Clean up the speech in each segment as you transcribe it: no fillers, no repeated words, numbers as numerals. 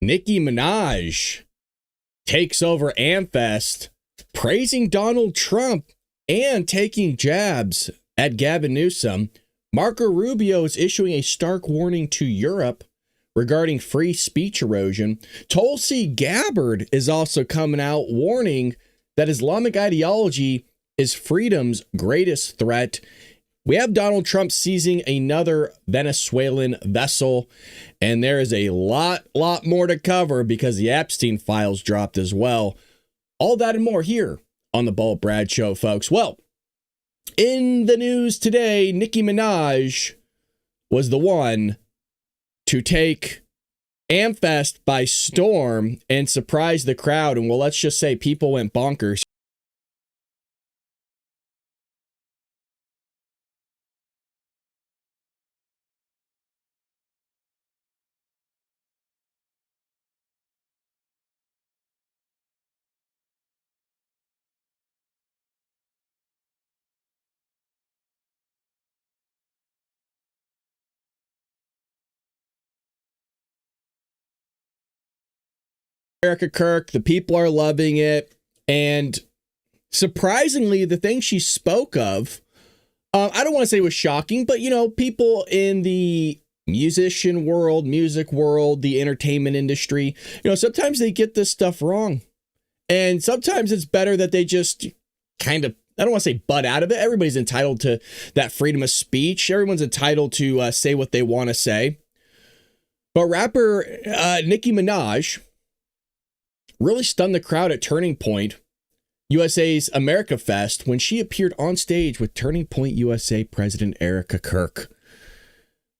Nicki Minaj takes over AmFest, praising Donald Trump and taking jabs at Gavin Newsom. Marco Rubio is issuing a stark warning to Europe regarding free speech erosion. Tulsi Gabbard is also coming out warning that Islamic ideology is freedom's greatest threat. We have Donald Trump seizing another Venezuelan vessel, and there is a lot more to cover because the Epstein files dropped as well. All that and more here on the Bald Brad Show, folks. Well, in the news today, Nicki Minaj was the one to take AmFest by storm and surprise the crowd. And well, let's just say people went bonkers. Erica Kirk, the people are loving it. And surprisingly, the thing she spoke of, I don't want to say was shocking, but, you know, people in the musician world, music world, the entertainment industry, you know, sometimes they get this stuff wrong. And sometimes it's better that they just kind of, I don't want to say butt out of it. Everybody's entitled to that freedom of speech. Everyone's entitled to say what they want to say. But rapper Nicki Minaj really stunned the crowd at Turning Point USA's America Fest when she appeared on stage with Turning Point USA President Erica Kirk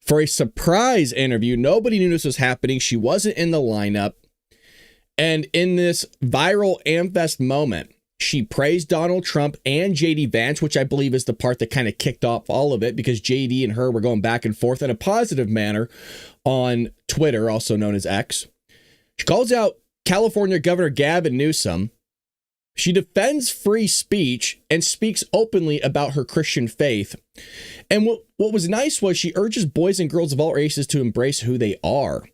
for a surprise interview. Nobody knew this was happening. She wasn't in the lineup. And in this viral AmFest moment, she praised Donald Trump and JD Vance, which I believe is the part that kind of kicked off all of it, because JD and her were going back and forth in a positive manner on Twitter, also known as X. She calls out California Governor Gavin Newsom. She defends free speech and speaks openly about her Christian faith. And what was nice was she urges boys and girls of all races to embrace who they are.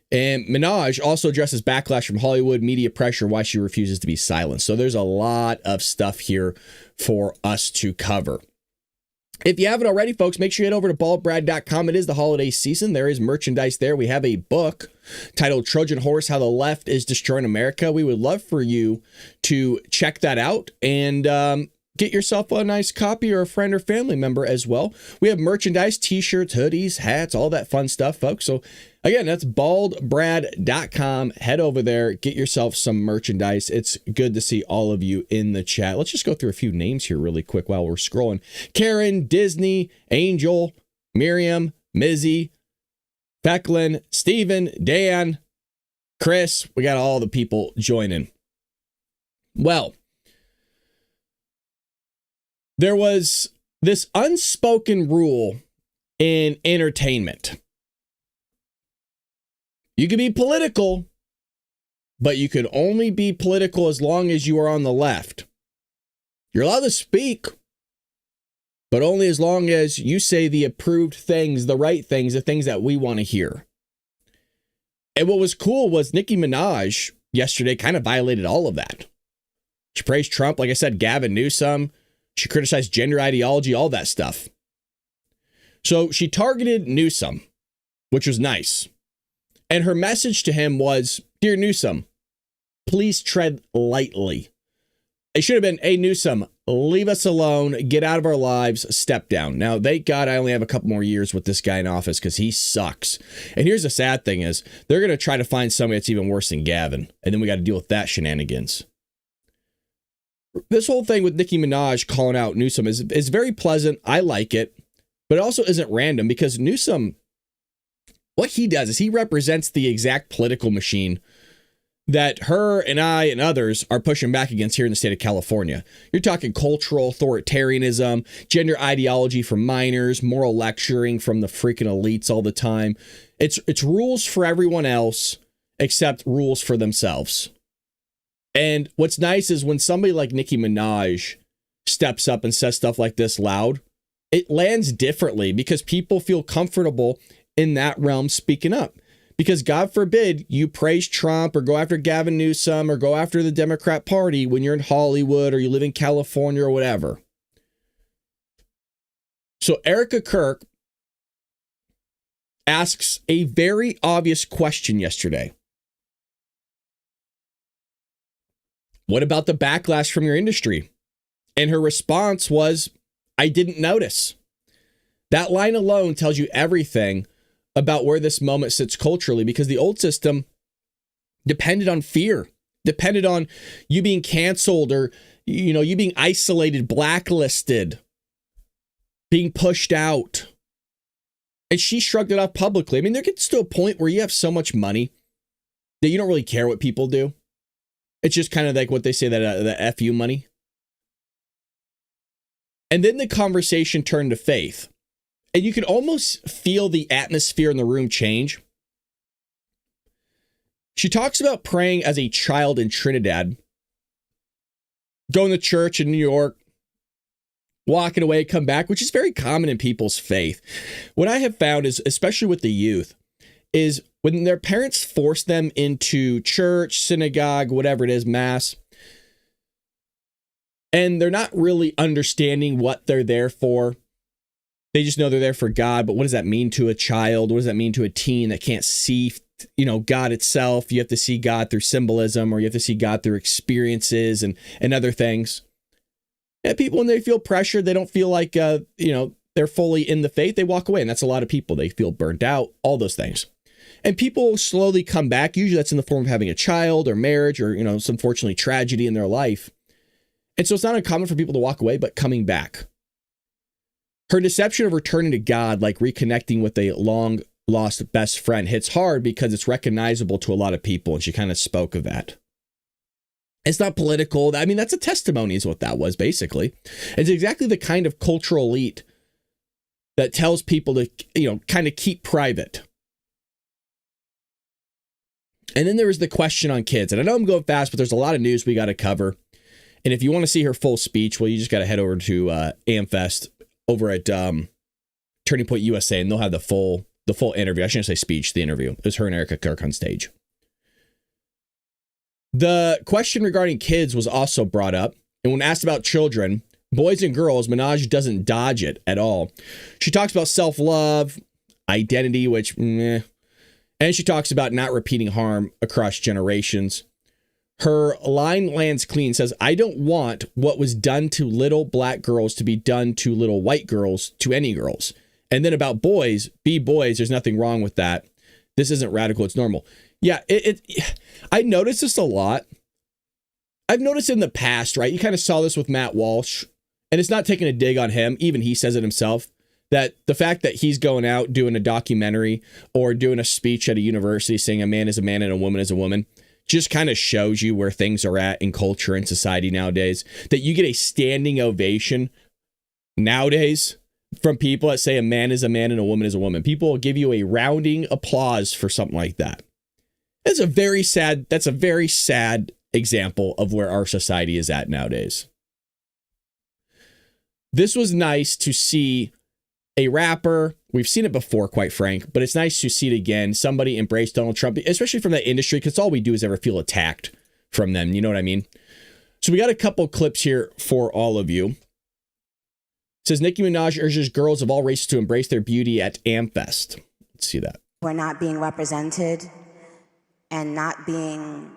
And Minaj also addresses backlash from Hollywood media pressure, why she refuses to be silenced. So there's a lot of stuff here for us to cover. If you haven't already, folks, make sure you head over to baldbrad.com. It is the holiday season. There is merchandise there. We have a book titled Trojan Horse, How the Left is Destroying America. We would love for you to check that out and get yourself a nice copy, or a friend or family member as well. We have merchandise, t-shirts, hoodies, hats, all that fun stuff, folks. So again, that's baldbrad.com. Head over there, get yourself some merchandise. It's good to see all of you in the chat. Let's just go through a few names here really quick while we're scrolling. Karen, Disney, Angel, Miriam, Mizzy, Fecklin, Steven, Dan, Chris. We got all the people joining. Well, there was this unspoken rule in entertainment. You can be political, but you could only be political as long as you are on the left. You're allowed to speak, but only as long as you say the approved things, the right things, the things that we want to hear. And what was cool was Nicki Minaj yesterday kind of violated all of that. She praised Trump, like I said, Gavin Newsom. She criticized gender ideology, all that stuff. So she targeted Newsom, which was nice. And her message to him was, "Dear Newsom, please tread lightly." It should have been, "Hey, Newsom, leave us alone, get out of our lives, step down." Now, thank God I only have a couple more years with this guy in office because he sucks. And here's the sad thing is, they're going to try to find somebody that's even worse than Gavin. And then we got to deal with that shenanigans. This whole thing with Nicki Minaj calling out Newsom is very pleasant. I like it. But it also isn't random, because Newsom, what he does is he represents the exact political machine that her and I and others are pushing back against here in the state of California. You're talking cultural authoritarianism, gender ideology for minors, moral lecturing from the freaking elites all the time. It's rules for everyone else except rules for themselves. And what's nice is when somebody like Nicki Minaj steps up and says stuff like this loud, it lands differently because people feel comfortable in that realm speaking up. Because God forbid you praise Trump or go after Gavin Newsom or go after the Democrat Party when you're in Hollywood or you live in California or whatever. So Erica Kirk asks a very obvious question yesterday. What about the backlash from your industry? And her response was, I didn't notice. That line alone tells you everything about where this moment sits culturally, because the old system depended on fear, depended on you being canceled or, you being isolated, blacklisted, being pushed out. And she shrugged it off publicly. I mean, there gets to a point where you have so much money that you don't really care what people do. It's just kind of like what they say, that the FU money. And then the conversation turned to faith. And you could almost feel the atmosphere in the room change. She talks about praying as a child in Trinidad, going to church in New York, walking away, come back, which is very common in people's faith. What I have found is, especially with the youth, is when their parents force them into church, synagogue, whatever it is, mass, and they're not really understanding what they're there for. They just know they're there for God, but what does that mean to a child? What does that mean to a teen that can't see, God itself? You have to see God through symbolism, or you have to see God through experiences and other things. And people, when they feel pressured, they don't feel like, they're fully in the faith, they walk away. And that's a lot of people. They feel burnt out, all those things. And people slowly come back. Usually that's in the form of having a child or marriage or, some unfortunately tragedy in their life. And so it's not uncommon for people to walk away, but coming back. Her deception of returning to God, like reconnecting with a long lost best friend, hits hard because it's recognizable to a lot of people. And she kind of spoke of that. It's not political. I mean, that's a testimony is what that was, basically. It's exactly the kind of cultural elite that tells people to, kind of keep private. And then there was the question on kids. And I know I'm going fast, but there's a lot of news we got to cover. And if you want to see her full speech, well, you just got to head over to AmFest over at Turning Point USA, and they'll have the full interview. I shouldn't say speech, the interview. It was her and Erica Kirk on stage. The question regarding kids was also brought up. And when asked about children, boys and girls, Minaj doesn't dodge it at all. She talks about self-love, identity, which, and she talks about not repeating harm across generations. Her line lands clean, says, I don't want what was done to little black girls to be done to little white girls, to any girls. And then about boys, be boys, there's nothing wrong with that. This isn't radical, it's normal. Yeah, I noticed this a lot. I've noticed in the past, right? You kind of saw this with Matt Walsh, and it's not taking a dig on him. Even he says it himself, that the fact that he's going out doing a documentary or doing a speech at a university saying a man is a man and a woman is a woman just kind of shows you where things are at in culture and society nowadays. That you get a standing ovation nowadays from people that say a man is a man and a woman is a woman. People will give you a rounding applause for something like that. That's a very sad example of where our society is at nowadays. This was nice to see a rapper. We've seen it before, quite frank, but it's nice to see it again. Somebody embrace Donald Trump, especially from that industry, because all we do is ever feel attacked from them. You know what I mean? So we got a couple clips here for all of you. It says Nicki Minaj urges girls of all races to embrace their beauty at AmFest. Let's see that. We're not being represented and not being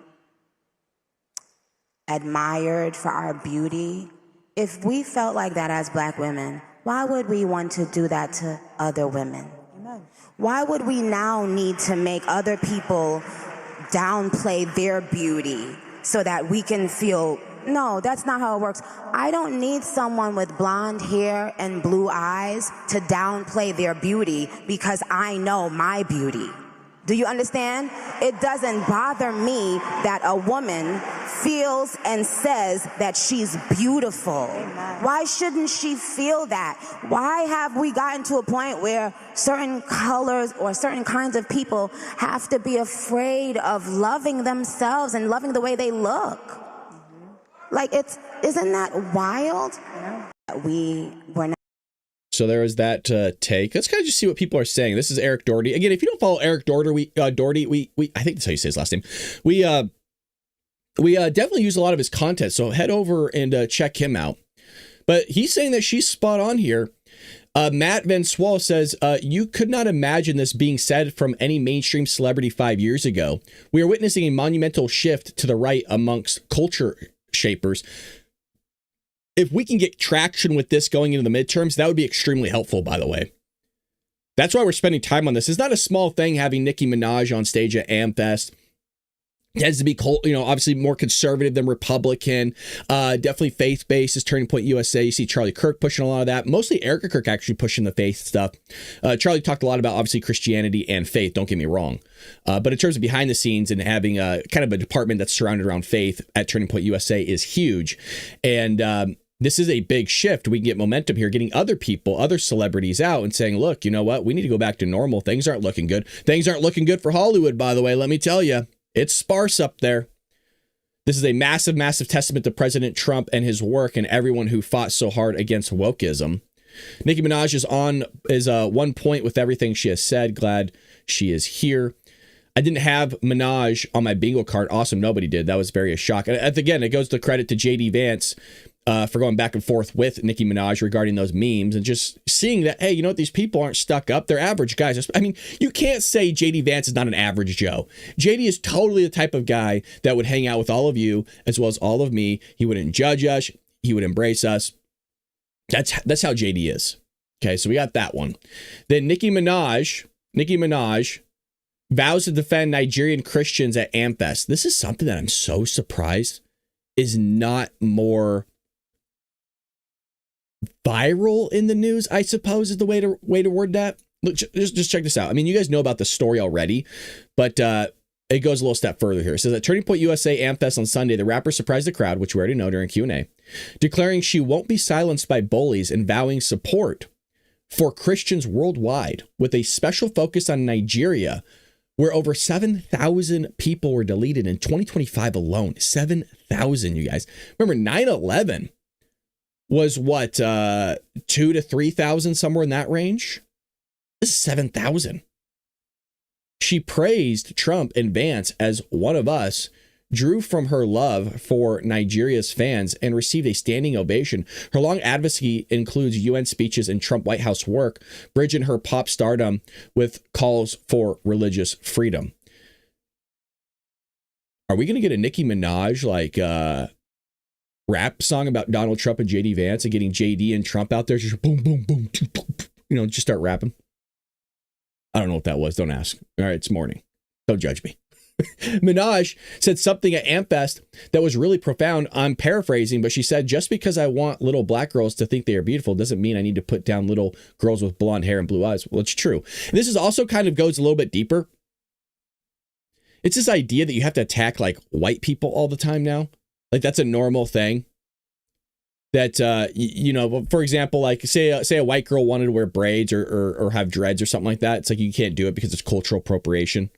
admired for our beauty. If we felt like that as Black women, why would we want to do that to other women? Amen. Why would we now need to make other people downplay their beauty so that we can feel, no, that's not how it works. I don't need someone with blonde hair and blue eyes to downplay their beauty because I know my beauty. Do you understand? It doesn't bother me that a woman feels and says that she's beautiful. Amen. Why shouldn't she feel that? Why have we gotten to a point where certain colors or certain kinds of people have to be afraid of loving themselves and loving the way they look? Mm-hmm. Like, isn't that wild? Yeah. We're not. So there was that take. Let's kind of just see what people are saying. This is Eric Doherty. Again, if you don't follow Eric Doherty, I think that's how you say his last name. We definitely use a lot of his content. So head over and check him out. But he's saying that she's spot on here. Matt Van Swall says, you could not imagine this being said from any mainstream celebrity 5 years ago. We are witnessing a monumental shift to the right amongst culture shapers. If we can get traction with this going into the midterms, that would be extremely helpful, by the way. That's why we're spending time on this. It's not a small thing having Nicki Minaj on stage at AmFest. It tends to be, obviously more conservative than Republican. Definitely faith-based is Turning Point USA. You see Charlie Kirk pushing a lot of that. Mostly Erica Kirk actually pushing the faith stuff. Charlie talked a lot about, obviously, Christianity and faith. Don't get me wrong. But in terms of behind the scenes and having kind of a department that's surrounded around faith at Turning Point USA is huge. And this is a big shift. We can get momentum here, getting other people, other celebrities out and saying, look, you know what? We need to go back to normal. Things aren't looking good. Things aren't looking good for Hollywood, by the way. Let me tell you, it's sparse up there. This is a massive, massive testament to President Trump and his work and everyone who fought so hard against wokeism. Nicki Minaj is 1 point with everything she has said. Glad she is here. I didn't have Minaj on my bingo card. Awesome. Nobody did. That was very a shock. And again, it goes to credit to JD Vance for going back and forth with Nicki Minaj regarding those memes and just seeing that, hey, you know what? These people aren't stuck up. They're average guys. I mean, you can't say JD Vance is not an average Joe. JD is totally the type of guy that would hang out with all of you as well as all of me. He wouldn't judge us. He would embrace us. That's how JD is. Okay, so we got that one. Then Nicki Minaj vows to defend Nigerian Christians at AmFest. This is something that I'm so surprised is not more viral in the news, I suppose, is the way to word that. Look, just check this out. I mean, you guys know about the story already, but it goes a little step further here. It says at Turning Point USA AmFest on Sunday, the rapper surprised the crowd, which we already know during Q&A, declaring she won't be silenced by bullies and vowing support for Christians worldwide with a special focus on Nigeria, where over 7,000 people were deleted in 2025 alone. 7,000, you guys. Remember, 9/11 was what, 2,000 to 3,000, somewhere in that range? This is 7,000. She praised Trump and Vance as one of us, drew from her love for Nigeria's fans, and received a standing ovation. Her long advocacy includes UN speeches and Trump White House work, bridging her pop stardom with calls for religious freedom. Are we going to get a Nicki Minaj rap song about Donald Trump and JD Vance and getting JD and Trump out there just boom, boom, boom, just start rapping? I don't know what that was. Don't ask. All right, it's morning. Don't judge me. Minaj said something at AmFest that was really profound. I'm paraphrasing, but she said, just because I want little black girls to think they are beautiful doesn't mean I need to put down little girls with blonde hair and blue eyes. Well, it's true. And this is also kind of goes a little bit deeper. It's this idea that you have to attack like white people all the time now. Like that's a normal thing. That, for example, like say a white girl wanted to wear braids or have dreads or something like that. It's like you can't do it because it's cultural appropriation.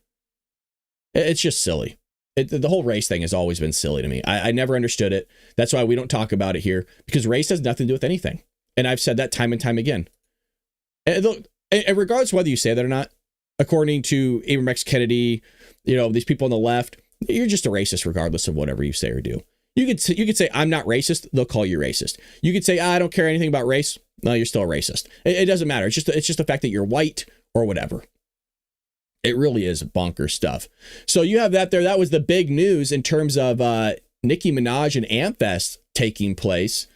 It's just silly. The whole race thing has always been silly to me. I never understood it. That's why we don't talk about it here, because race has nothing to do with anything. And I've said that time and time again. And regardless of whether you say that or not, according to Abraham X. Kennedy, these people on the left, you're just a racist regardless of whatever you say or do. You could say, I'm not racist. They'll call you racist. You could say, I don't care anything about race. No, you're still a racist. It doesn't matter. It's just the fact that you're white or whatever. It really is bonkers stuff. So you have that there. That was the big news in terms of Nicki Minaj and AmFest taking place.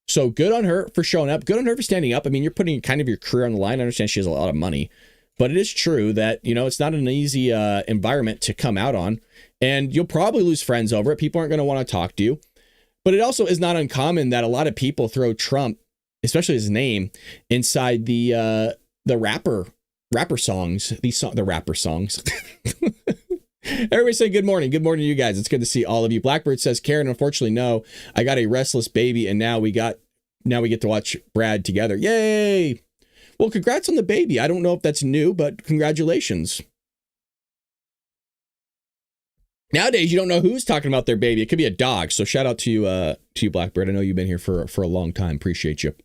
So good on her for showing up. Good on her for standing up. I mean, you're putting kind of your career on the line. I understand she has a lot of money, but it is true that, it's not an easy environment to come out on, and you'll probably lose friends over it. People aren't going to want to talk to you, but it also is not uncommon that a lot of people throw Trump, especially his name, inside the rapper songs, the rapper songs. Everybody say good morning. Good morning to you guys. It's good to see all of you. Blackbird says, Karen, unfortunately, no, I got a restless baby, and now we get to watch Brad together. Yay. Well, congrats on the baby. I don't know if that's new, but congratulations. Nowadays, you don't know who's talking about their baby. It could be a dog. So shout out to you, Blackbird. I know you've been here for a long time. Appreciate you.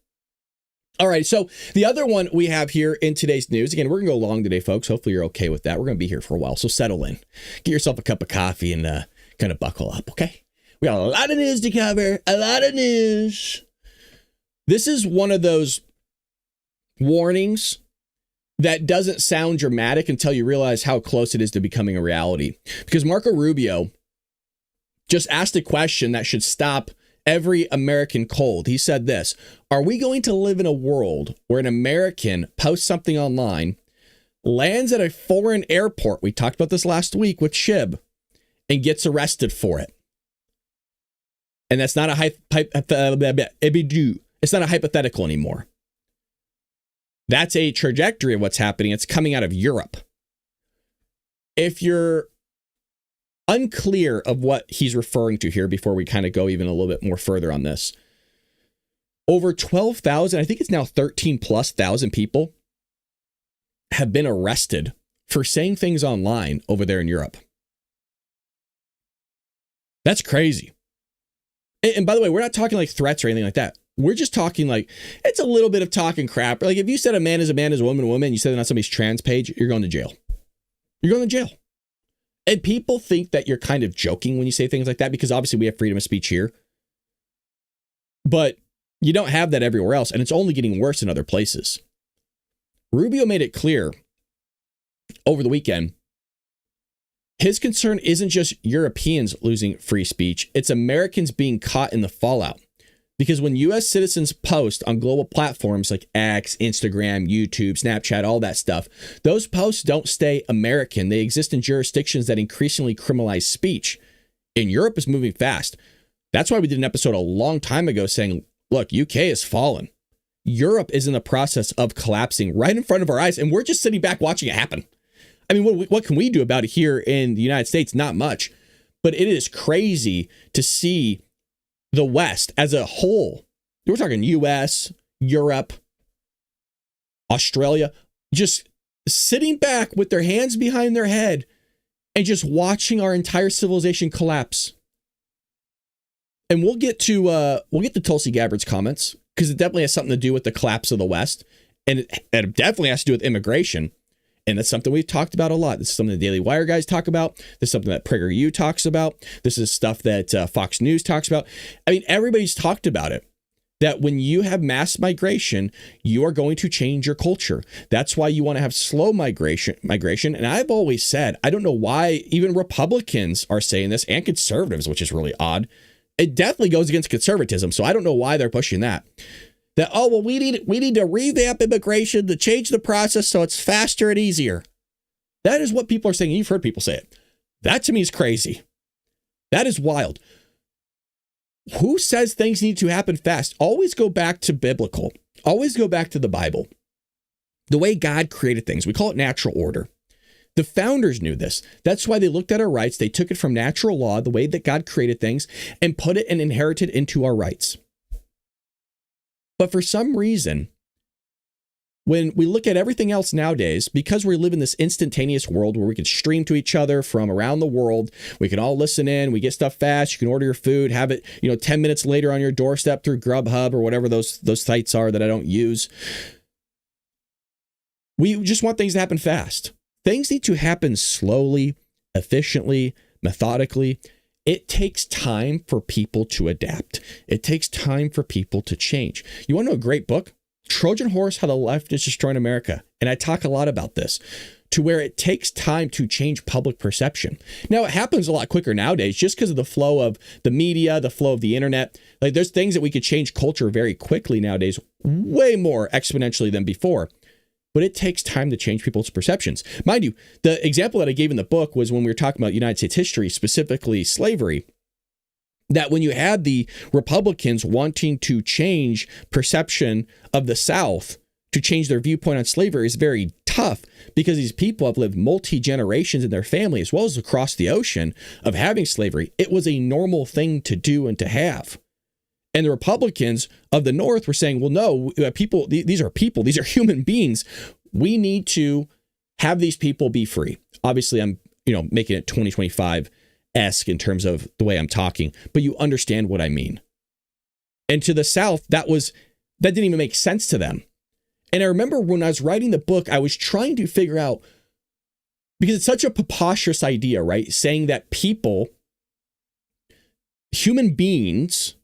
All right. So the other one we have here in today's news, again, we're going to go long today, folks. Hopefully you're okay with that. We're going to be here for a while. So settle in, get yourself a cup of coffee and kind of buckle up. Okay. We got a lot of news to cover, a lot of news. This is one of those warnings that doesn't sound dramatic until you realize how close it is to becoming a reality. Because Marco Rubio just asked a question that should stop every American cold. He said this: are we going to live in a world where an American posts something online, lands at a foreign airport, we talked about this last week with Shib, and gets arrested for it? And that's not it's not a hypothetical anymore. That's a trajectory of what's happening. It's coming out of Europe. If you're unclear of what he's referring to here, before we kind of go even a little bit more further on this, over 12,000, I think it's now 13 plus thousand people have been arrested for saying things online over there in Europe. That's crazy. And by the way, we're not talking like threats or anything like that. We're just talking like, it's a little bit of talking crap. Like if you said a man is a man, is a woman, you said it on somebody's trans page, you're going to jail. You're going to jail. And people think that you're kind of joking when you say things like that, because obviously we have freedom of speech here. But you don't have that everywhere else, and it's only getting worse in other places. Rubio made it clear over the weekend, his concern isn't just Europeans losing free speech, it's Americans being caught in the fallout. Because when U.S. citizens post on global platforms like X, Instagram, YouTube, Snapchat, all that stuff, those posts don't stay American. They exist in jurisdictions that increasingly criminalize speech. And Europe is moving fast. That's why we did an episode a long time ago saying, look, UK is fallen. Europe is in the process of collapsing right in front of our eyes, and we're just sitting back watching it happen. I mean, what can we do about it here in the United States? Not much. But it is crazy to see the West as a whole, we're talking US, Europe, Australia, just sitting back with their hands behind their head and just watching our entire civilization collapse. And we'll get to Tulsi Gabbard's comments, because it definitely has something to do with the collapse of the West, and it definitely has to do with immigration. And that's something we've talked about a lot. This is something the Daily Wire guys talk about. This is something that PragerU talks about. This is stuff that Fox News talks about. I mean, everybody's talked about it, that when you have mass migration, you are going to change your culture. That's why you want to have slow migration. And I've always said, I don't know why even Republicans are saying this, and conservatives, which is really odd. It definitely goes against conservatism. So I don't know why they're pushing that. That, oh, well, we need to revamp immigration to change the process so it's faster and easier. That is what people are saying. You've heard people say it. That to me is crazy. That is wild. Who says things need to happen fast? Always go back to biblical. Always go back to the Bible. The way God created things. We call it natural order. The founders knew this. That's why they looked at our rights. They took it from natural law, the way that God created things, and put it and inherited into our rights. But for some reason, when we look at everything else nowadays, because we live in this instantaneous world where we can stream to each other from around the world, we can all listen in, we get stuff fast, you can order your food, have it, 10 minutes later on your doorstep through Grubhub or whatever those sites are that I don't use. We just want things to happen fast. Things need to happen slowly, efficiently, methodically. It takes time for people to adapt. It takes time for people to change. You want to know a great book? Trojan Horse, How the Left is Destroying America. And I talk a lot about this, to where it takes time to change public perception. Now, it happens a lot quicker nowadays just because of the flow of the media, the flow of the internet. Like, there's things that we could change culture very quickly nowadays, way more exponentially than before. But it takes time to change people's perceptions. Mind you, the example that I gave in the book was when we were talking about United States history, specifically slavery, that when you had the Republicans wanting to change perception of the South, to change their viewpoint on slavery, is very tough, because these people have lived multi-generations in their family, as well as across the ocean, of having slavery. It was a normal thing to do and to have. And the Republicans of the North were saying, well, no, people, these are human beings. We need to have these people be free. Obviously, I'm, making it 2025-esque in terms of the way I'm talking, but you understand what I mean. And to the South, that didn't even make sense to them. And I remember when I was writing the book, I was trying to figure out, because it's such a preposterous idea, right? Saying that people, human beings,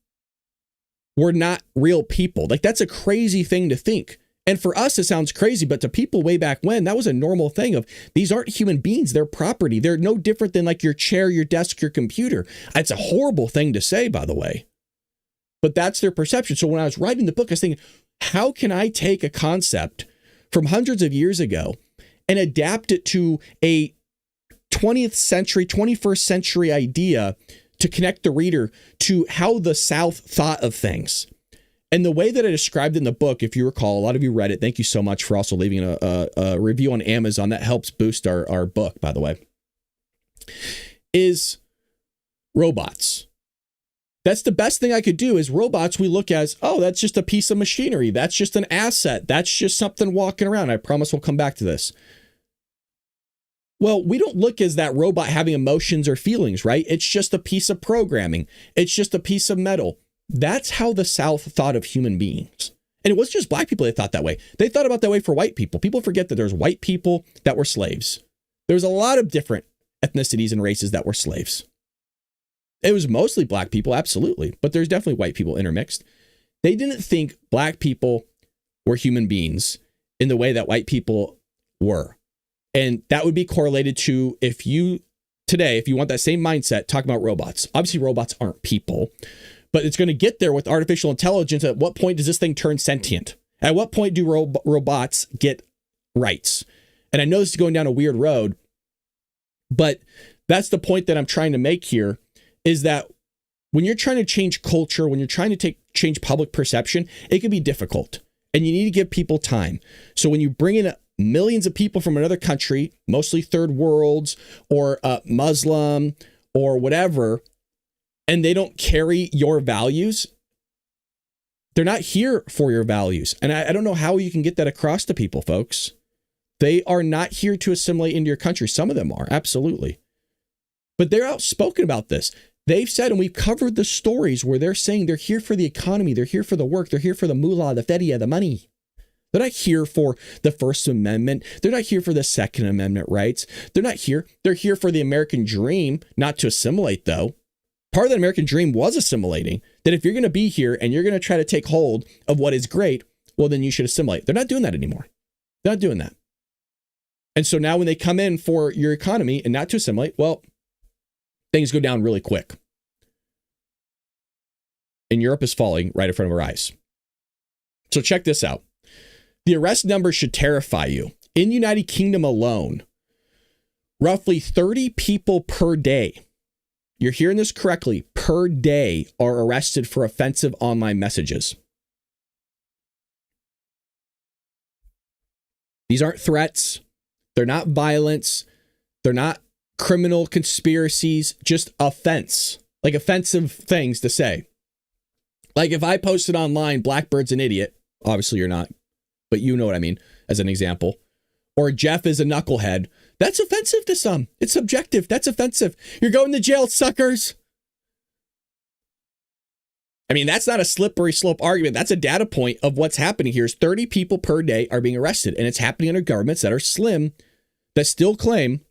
were not real people. Like, that's a crazy thing to think. And for us, it sounds crazy, but to people way back when, that was a normal thing of, these aren't human beings, they're property. They're no different than like your chair, your desk, your computer. It's a horrible thing to say, by the way. But that's their perception. So when I was writing the book, I was thinking, how can I take a concept from hundreds of years ago and adapt it to a 20th century, 21st century idea to connect the reader to how the South thought of things? And the way that I described in the book, if you recall, a lot of you read it. Thank you so much for also leaving a review on Amazon. That helps boost our book, by the way. Is robots. That's the best thing I could do. Is robots we look as, oh, that's just a piece of machinery. That's just an asset. That's just something walking around. I promise we'll come back to this. Well, we don't look as that robot having emotions or feelings, right? It's just a piece of programming. It's just a piece of metal. That's how the South thought of human beings. And it wasn't just black people that thought that way. They thought about that way for white people. People forget that there's white people that were slaves. There's a lot of different ethnicities and races that were slaves. It was mostly black people, absolutely. But there's definitely white people intermixed. They didn't think black people were human beings in the way that white people were. And that would be correlated to if you want that same mindset, talk about robots. Obviously, robots aren't people. But it's going to get there with artificial intelligence. At what point does this thing turn sentient? At what point do robots get rights? And I know this is going down a weird road, but that's the point that I'm trying to make here, is that when you're trying to change culture, when you're trying to change public perception, it can be difficult. And you need to give people time. So when you bring in millions of people from another country, mostly third worlds or Muslim or whatever, and they don't carry your values, they're not here for your values. And I don't know how you can get that across to people, folks. They are not here to assimilate into your country. Some of them are, absolutely. But they're outspoken about this. They've said, and we've covered the stories where they're saying they're here for the economy, they're here for the work, they're here for the moolah, the fedia, the money. They're not here for the First Amendment. They're not here for the Second Amendment rights. They're not here. They're here for the American dream, not to assimilate, though. Part of the American dream was assimilating, that if you're going to be here and you're going to try to take hold of what is great, well, then you should assimilate. They're not doing that anymore. They're not doing that. And so now when they come in for your economy and not to assimilate, well, things go down really quick. And Europe is falling right in front of our eyes. So check this out. The arrest numbers should terrify you. In the United Kingdom alone, roughly 30 people per day, you're hearing this correctly, per day are arrested for offensive online messages. These aren't threats. They're not violence. They're not criminal conspiracies, just offense, like offensive things to say. Like if I posted online, Blackbird's an idiot. Obviously you're not, but you know what I mean, as an example. Or Jeff is a knucklehead. That's offensive to some. It's subjective. That's offensive. You're going to jail, suckers. I mean, that's not a slippery slope argument. That's a data point of what's happening here is 30 people per day are being arrested. And it's happening under governments that are still claim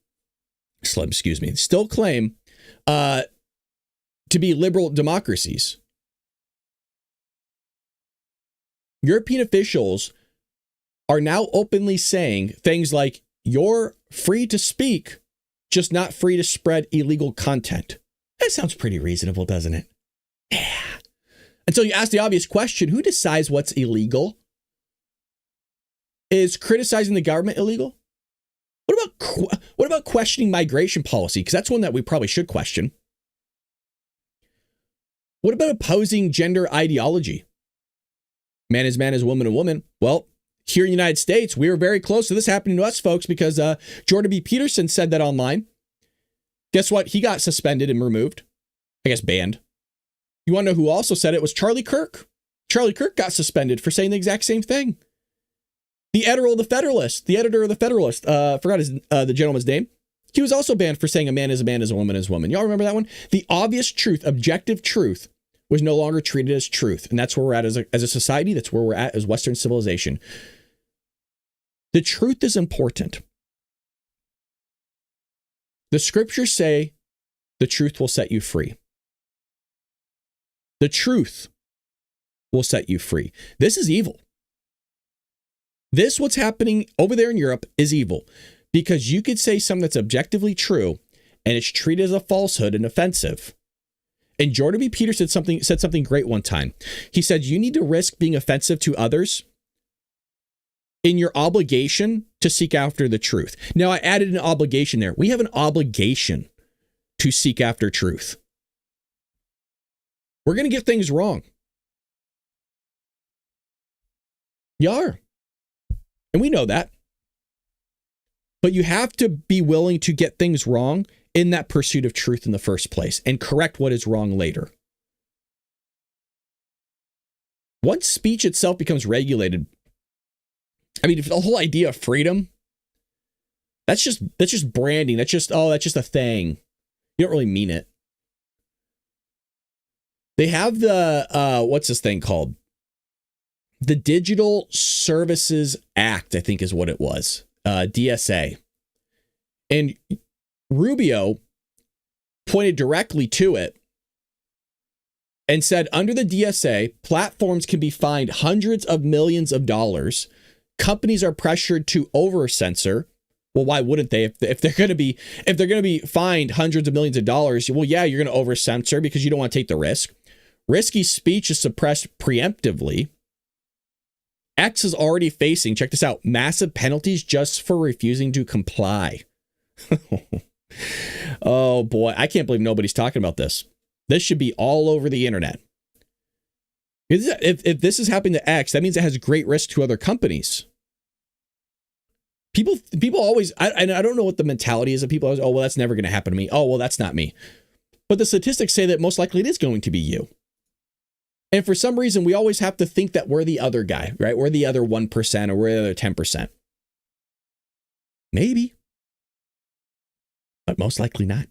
to be liberal democracies. European officials are now openly saying things like, you're free to speak, just not free to spread illegal content. That sounds pretty reasonable, doesn't it? Yeah. Until you ask the obvious question, who decides what's illegal? Is criticizing the government illegal? What about questioning migration policy? Because that's one that we probably should question. What about opposing gender ideology? Man is man, is woman is woman. Well, here in the United States, we were very close to this happening to us, folks, because Jordan B. Peterson said that online. Guess what? He got suspended and removed. I guess banned. You want to know who also said it? Was Charlie Kirk. Charlie Kirk got suspended for saying the exact same thing. The editor of the Federalist, forgot the gentleman's name. He was also banned for saying a man, is a woman is a woman. Y'all remember that one? The obvious truth, objective truth, was no longer treated as truth. And that's where we're at as a society. That's where we're at as Western civilization. The truth is important. The scriptures say the truth will set you free. The truth will set you free. This is evil. This, what's happening over there in Europe, is evil, because you could say something that's objectively true and it's treated as a falsehood and offensive. And Jordan B. Peterson said something great one time. He said, you need to risk being offensive to others in your obligation to seek after the truth. Now, I added an obligation there. We have an obligation to seek after truth. We're going to get things wrong. You are. And we know that. But you have to be willing to get things wrong in that pursuit of truth in the first place and correct what is wrong later. Once speech itself becomes regulated, I mean, if the whole idea of freedom, that's just branding. That's just a thing. You don't really mean it. They have the, what's this thing called? The Digital Services Act, I think is what it was. DSA. And Rubio pointed directly to it and said, under the DSA, platforms can be fined hundreds of millions of dollars. Companies are pressured to over-censor. Well, why wouldn't they? If they're going to be fined hundreds of millions of dollars, well, yeah, you're going to over-censor because you don't want to take the risk. Risky speech is suppressed preemptively. X is already facing, check this out, massive penalties just for refusing to comply. Oh boy, I can't believe nobody's talking about this. This should be all over the internet. If this is happening to X, that means it has great risk to other companies. People always, I don't know what the mentality is of people. Oh, well, that's never going to happen to me. Oh, well, that's not me. But the statistics say that most likely it is going to be you. And for some reason, we always have to think that we're the other guy, right? We're the other 1% or we're the other 10%. Maybe. But most likely not.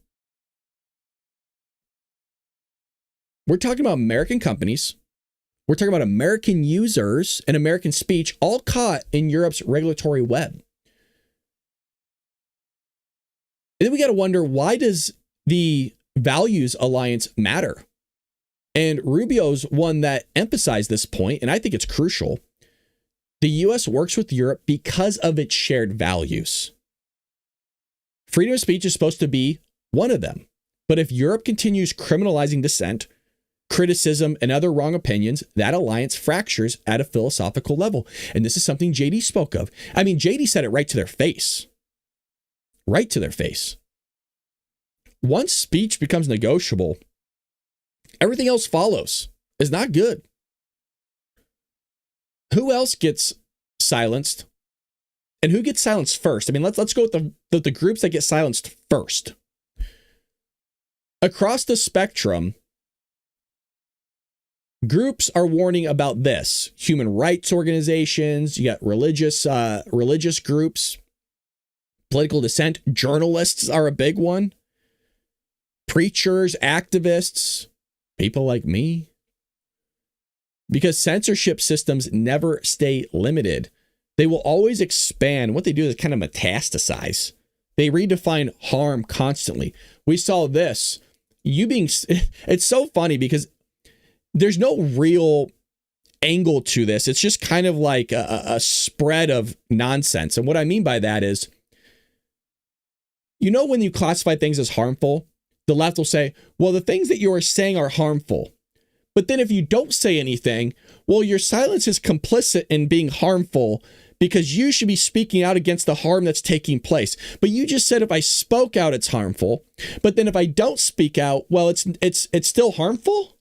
We're talking about American companies. We're talking about American users and American speech, all caught in Europe's regulatory web. And then we got to wonder, why does the Values Alliance matter? And Rubio's one that emphasized this point, and I think it's crucial. The U.S. works with Europe because of its shared values. Freedom of speech is supposed to be one of them. But if Europe continues criminalizing dissent, criticism, and other wrong opinions, that alliance fractures at a philosophical level. And this is something JD spoke of. I mean, JD said it right to their face. Right to their face. Once speech becomes negotiable, everything else follows. It's not good. Who else gets silenced? And who gets silenced first? I mean, let's go with the groups that get silenced first. Across the spectrum, groups are warning about this. Human rights organizations, you got religious groups, political dissent, journalists are a big one. Preachers, activists, people like me. Because censorship systems never stay limited. They will always expand. What they do is kind of metastasize. They redefine harm constantly. We saw this. It's so funny because there's no real angle to this. It's just kind of like a spread of nonsense. And what I mean by that is, you know, when you classify things as harmful, the left will say, well, the things that you are saying are harmful. But then if you don't say anything, well, your silence is complicit in being harmful because you should be speaking out against the harm that's taking place. But you just said if I spoke out, it's harmful. But then if I don't speak out, well, it's still harmful.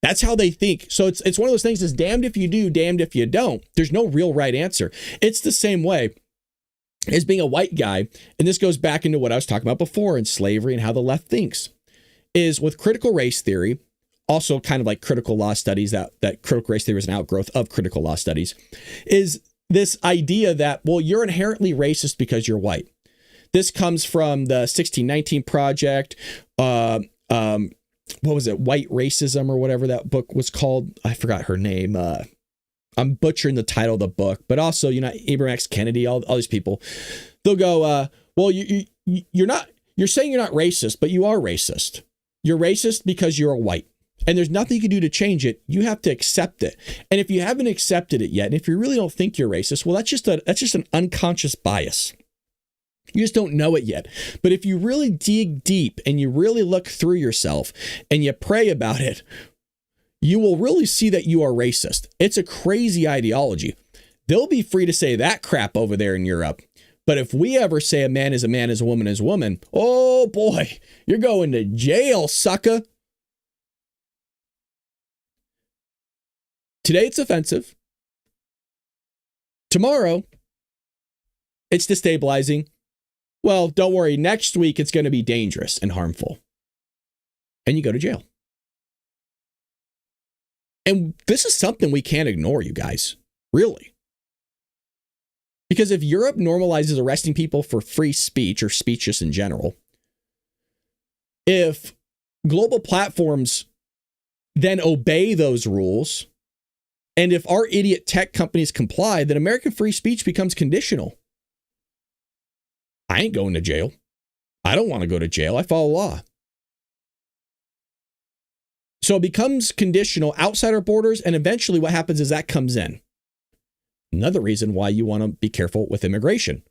That's how they think. So it's one of those things, is damned if you do, damned if you don't. There's no real right answer. It's the same way as being a white guy. And this goes back into what I was talking about before in slavery and how the left thinks, is with critical race theory, also kind of like critical law studies, that critical race theory is an outgrowth of critical law studies, is this idea that, well, you're inherently racist because you're white. This comes from the 1619 Project. What was it? White Racism or whatever that book was called. I forgot her name. I'm butchering the title of the book, but also, Ibram X. Kennedy, all these people, they'll go, well, you're saying you're not racist, but you are racist. You're racist because you're a white. And there's nothing you can do to change it. You have to accept it. And if you haven't accepted it yet, and if you really don't think you're racist, well, that's just an unconscious bias. You just don't know it yet. But if you really dig deep and you really look through yourself and you pray about it, you will really see that you are racist. It's a crazy ideology. They'll be free to say that crap over there in Europe. But if we ever say a man is a man, is a woman is a woman, oh boy, you're going to jail, sucker. Today it's offensive. Tomorrow it's destabilizing. Well, don't worry. Next week it's going to be dangerous and harmful. And you go to jail. And this is something we can't ignore, you guys. Really. Because if Europe normalizes arresting people for free speech or speech just in general, if global platforms then obey those rules, and if our idiot tech companies comply, then American free speech becomes conditional. I ain't going to jail. I don't want to go to jail. I follow law. So it becomes conditional outside our borders, and eventually what happens is that comes in. Another reason why you want to be careful with immigration,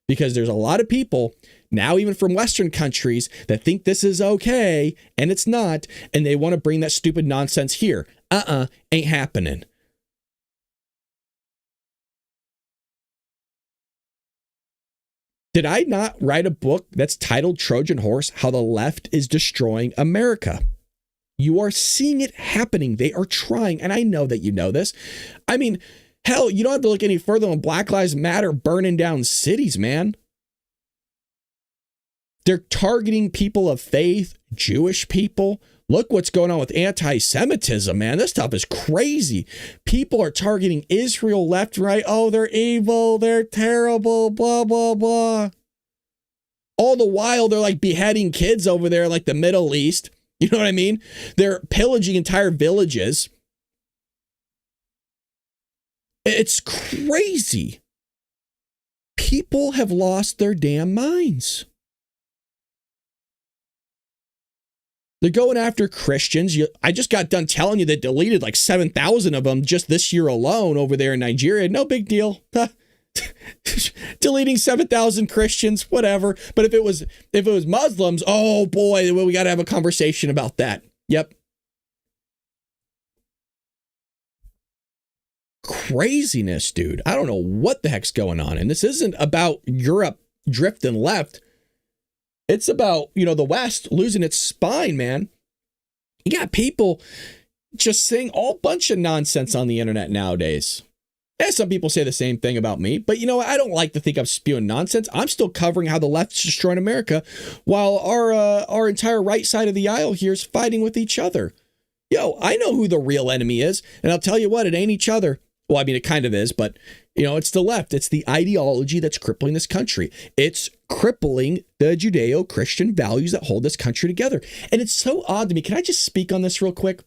because there's a lot of people now, even from Western countries, that think this is okay, and it's not, and they want to bring that stupid nonsense here. Ain't happening. Did I not write a book that's titled Trojan Horse, How the Left is Destroying America? You are seeing it happening. They are trying. And I know that you know this. I mean, hell, you don't have to look any further than Black Lives Matter burning down cities, man. They're targeting people of faith, Jewish people. Look what's going on with anti-Semitism, man. This stuff is crazy. People are targeting Israel left and right. Oh, they're evil. They're terrible. Blah, blah, blah. All the while, they're like beheading kids over there like the Middle East. You know what I mean? They're pillaging entire villages. It's crazy. People have lost their damn minds. They're going after Christians. I just got done telling you they deleted like 7,000 of them just this year alone over there in Nigeria. No big deal. Deleting 7,000 Christians, whatever. But if it was Muslims, oh boy, we got to have a conversation about that. Yep. Craziness, dude. I don't know what the heck's going on. And this isn't about Europe drifting left. It's about, the West losing its spine, man. You got people just saying all bunch of nonsense on the internet nowadays. And some people say the same thing about me, but I don't like to think I'm spewing nonsense. I'm still covering how the left's destroying America while our entire right side of the aisle here is fighting with each other. I know who the real enemy is, and I'll tell you what, it ain't each other. Well, I mean, it kind of is, but it's the left. It's the ideology that's crippling this country. It's crippling the Judeo-Christian values that hold this country together. And it's so odd to me. Can I just speak on this real quick?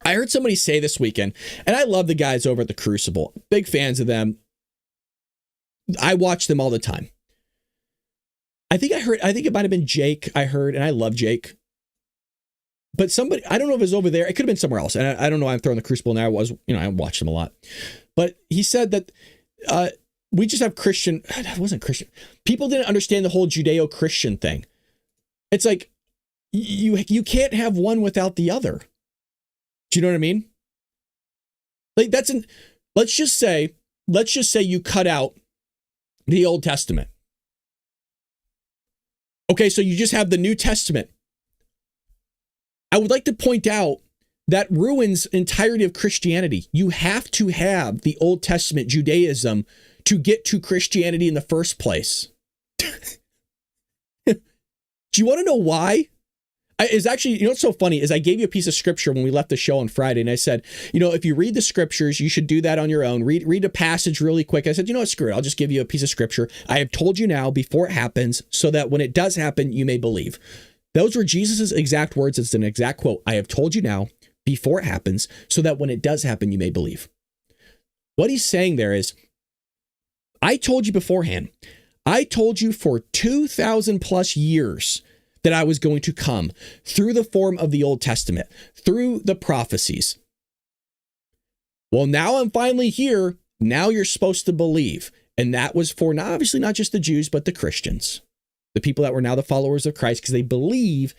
I heard somebody say this weekend, and I love the guys over at the Crucible. Big fans of them. I watch them all the time. I think it might have been Jake I heard, and I love Jake. But somebody, I don't know if it was over there. It could have been somewhere else. And I don't know why I'm throwing the Crucible now. I watched them a lot. But he said that we just have Christian. It wasn't Christian. People didn't understand the whole Judeo-Christian thing. It's like you can't have one without the other. Do you know what I mean? Like let's just say you cut out the Old Testament. Okay, so you just have the New Testament. I would like to point out that ruins entirety of Christianity. You have to have the Old Testament Judaism to get to Christianity in the first place. Do you want to know why? It's actually, what's so funny is I gave you a piece of scripture when we left the show on Friday, and I said, if you read the scriptures, you should do that on your own. Read a passage really quick. I said, screw it. I'll just give you a piece of scripture. I have told you now before it happens, so that when it does happen, you may believe. Those were Jesus's exact words. It's an exact quote. I have told you now before it happens, so that when it does happen, you may believe. What he's saying there is, I told you beforehand, I told you for 2,000 plus years that I was going to come through the form of the Old Testament, through the prophecies. Well, now I'm finally here. Now you're supposed to believe. And that was for obviously not just the Jews, but the Christians, the people that were now the followers of Christ, because they believe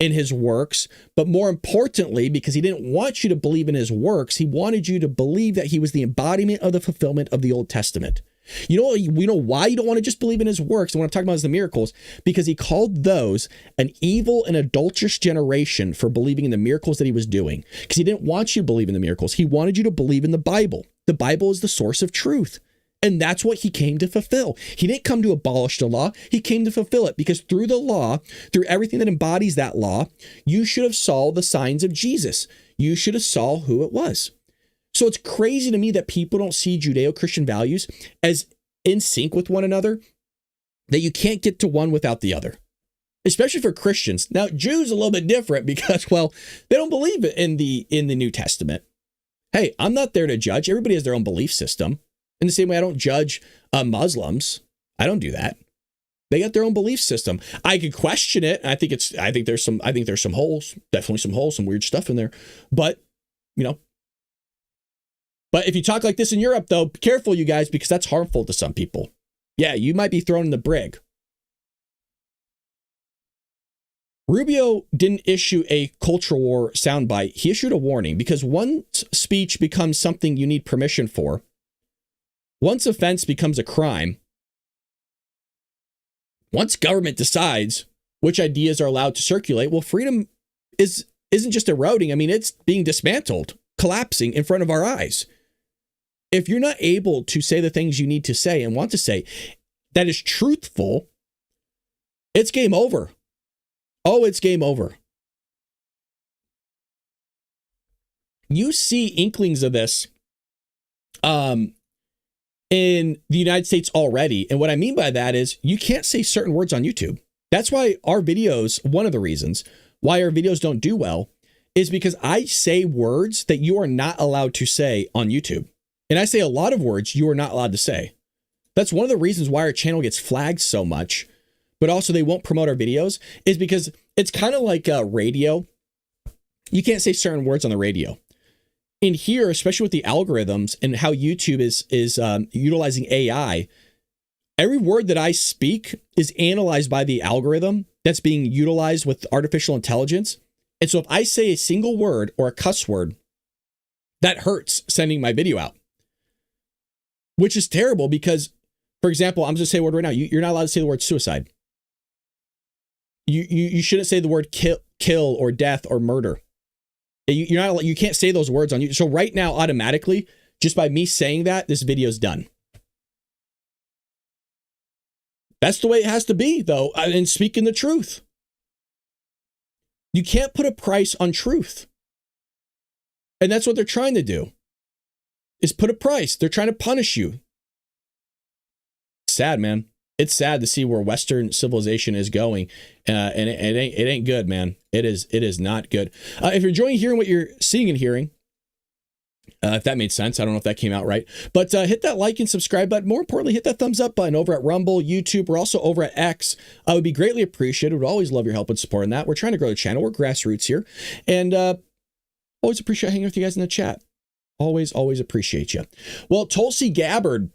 in his works. But more importantly, because he didn't want you to believe in his works, he wanted you to believe that he was the embodiment of the fulfillment of the Old Testament. We know why you don't want to just believe in his works. And what I'm talking about is the miracles, because he called those an evil and adulterous generation for believing in the miracles that he was doing, because he didn't want you to believe in the miracles. He wanted you to believe in the Bible. The Bible is the source of truth. And that's what he came to fulfill. He didn't come to abolish the law. He came to fulfill it, because through the law, through everything that embodies that law, you should have saw the signs of Jesus. You should have saw who it was. So it's crazy to me that people don't see Judeo-Christian values as in sync with one another, that you can't get to one without the other, especially for Christians. Now, Jews are a little bit different because, well, they don't believe in the New Testament. Hey, I'm not there to judge. Everybody has their own belief system. In the same way, I don't judge Muslims. I don't do that. They got their own belief system. I could question it. I think there's some holes, definitely some holes, some weird stuff in there. But if you talk like this in Europe, though, be careful, you guys, because that's harmful to some people. Yeah, you might be thrown in the brig. Rubio didn't issue a culture war soundbite. He issued a warning, because once speech becomes something you need permission for, once offense becomes a crime, once government decides which ideas are allowed to circulate, well, freedom isn't just eroding. I mean, it's being dismantled, collapsing in front of our eyes. If you're not able to say the things you need to say and want to say that is truthful, it's game over. Oh, it's game over. You see inklings of this in the United States already. And what I mean by that is you can't say certain words on YouTube. That's why our videos, one of the reasons why our videos don't do well, is because I say words that you are not allowed to say on YouTube. And I say a lot of words you are not allowed to say. That's one of the reasons why our channel gets flagged so much, but also they won't promote our videos, is because it's kind of like radio. You can't say certain words on the radio. In here, especially with the algorithms and how YouTube is utilizing AI, every word that I speak is analyzed by the algorithm that's being utilized with artificial intelligence. And so if I say a single word or a cuss word, that hurts sending my video out, which is terrible because, for example, I'm just going to say a word right now. You're not allowed to say the word suicide. You shouldn't say the word kill or death or murder. You can't say those words on YouTube. So right now, automatically, just by me saying that, this video is done. That's the way it has to be, though, and speaking the truth. You can't put a price on truth. And that's what they're trying to do, is put a price. They're trying to punish you. Sad, man. It's sad to see where Western civilization is going, and it ain't good, man. It is not good. If you're enjoying hearing what you're seeing and hearing, if that made sense, I don't know if that came out right, but hit that like and subscribe button. More importantly, hit that thumbs up button over at Rumble, YouTube. We're also over at X. I would be greatly appreciated. Would always love your help and support in that. We're trying to grow the channel. We're grassroots here, and always appreciate hanging with you guys in the chat. Always appreciate you. Well, Tulsi Gabbard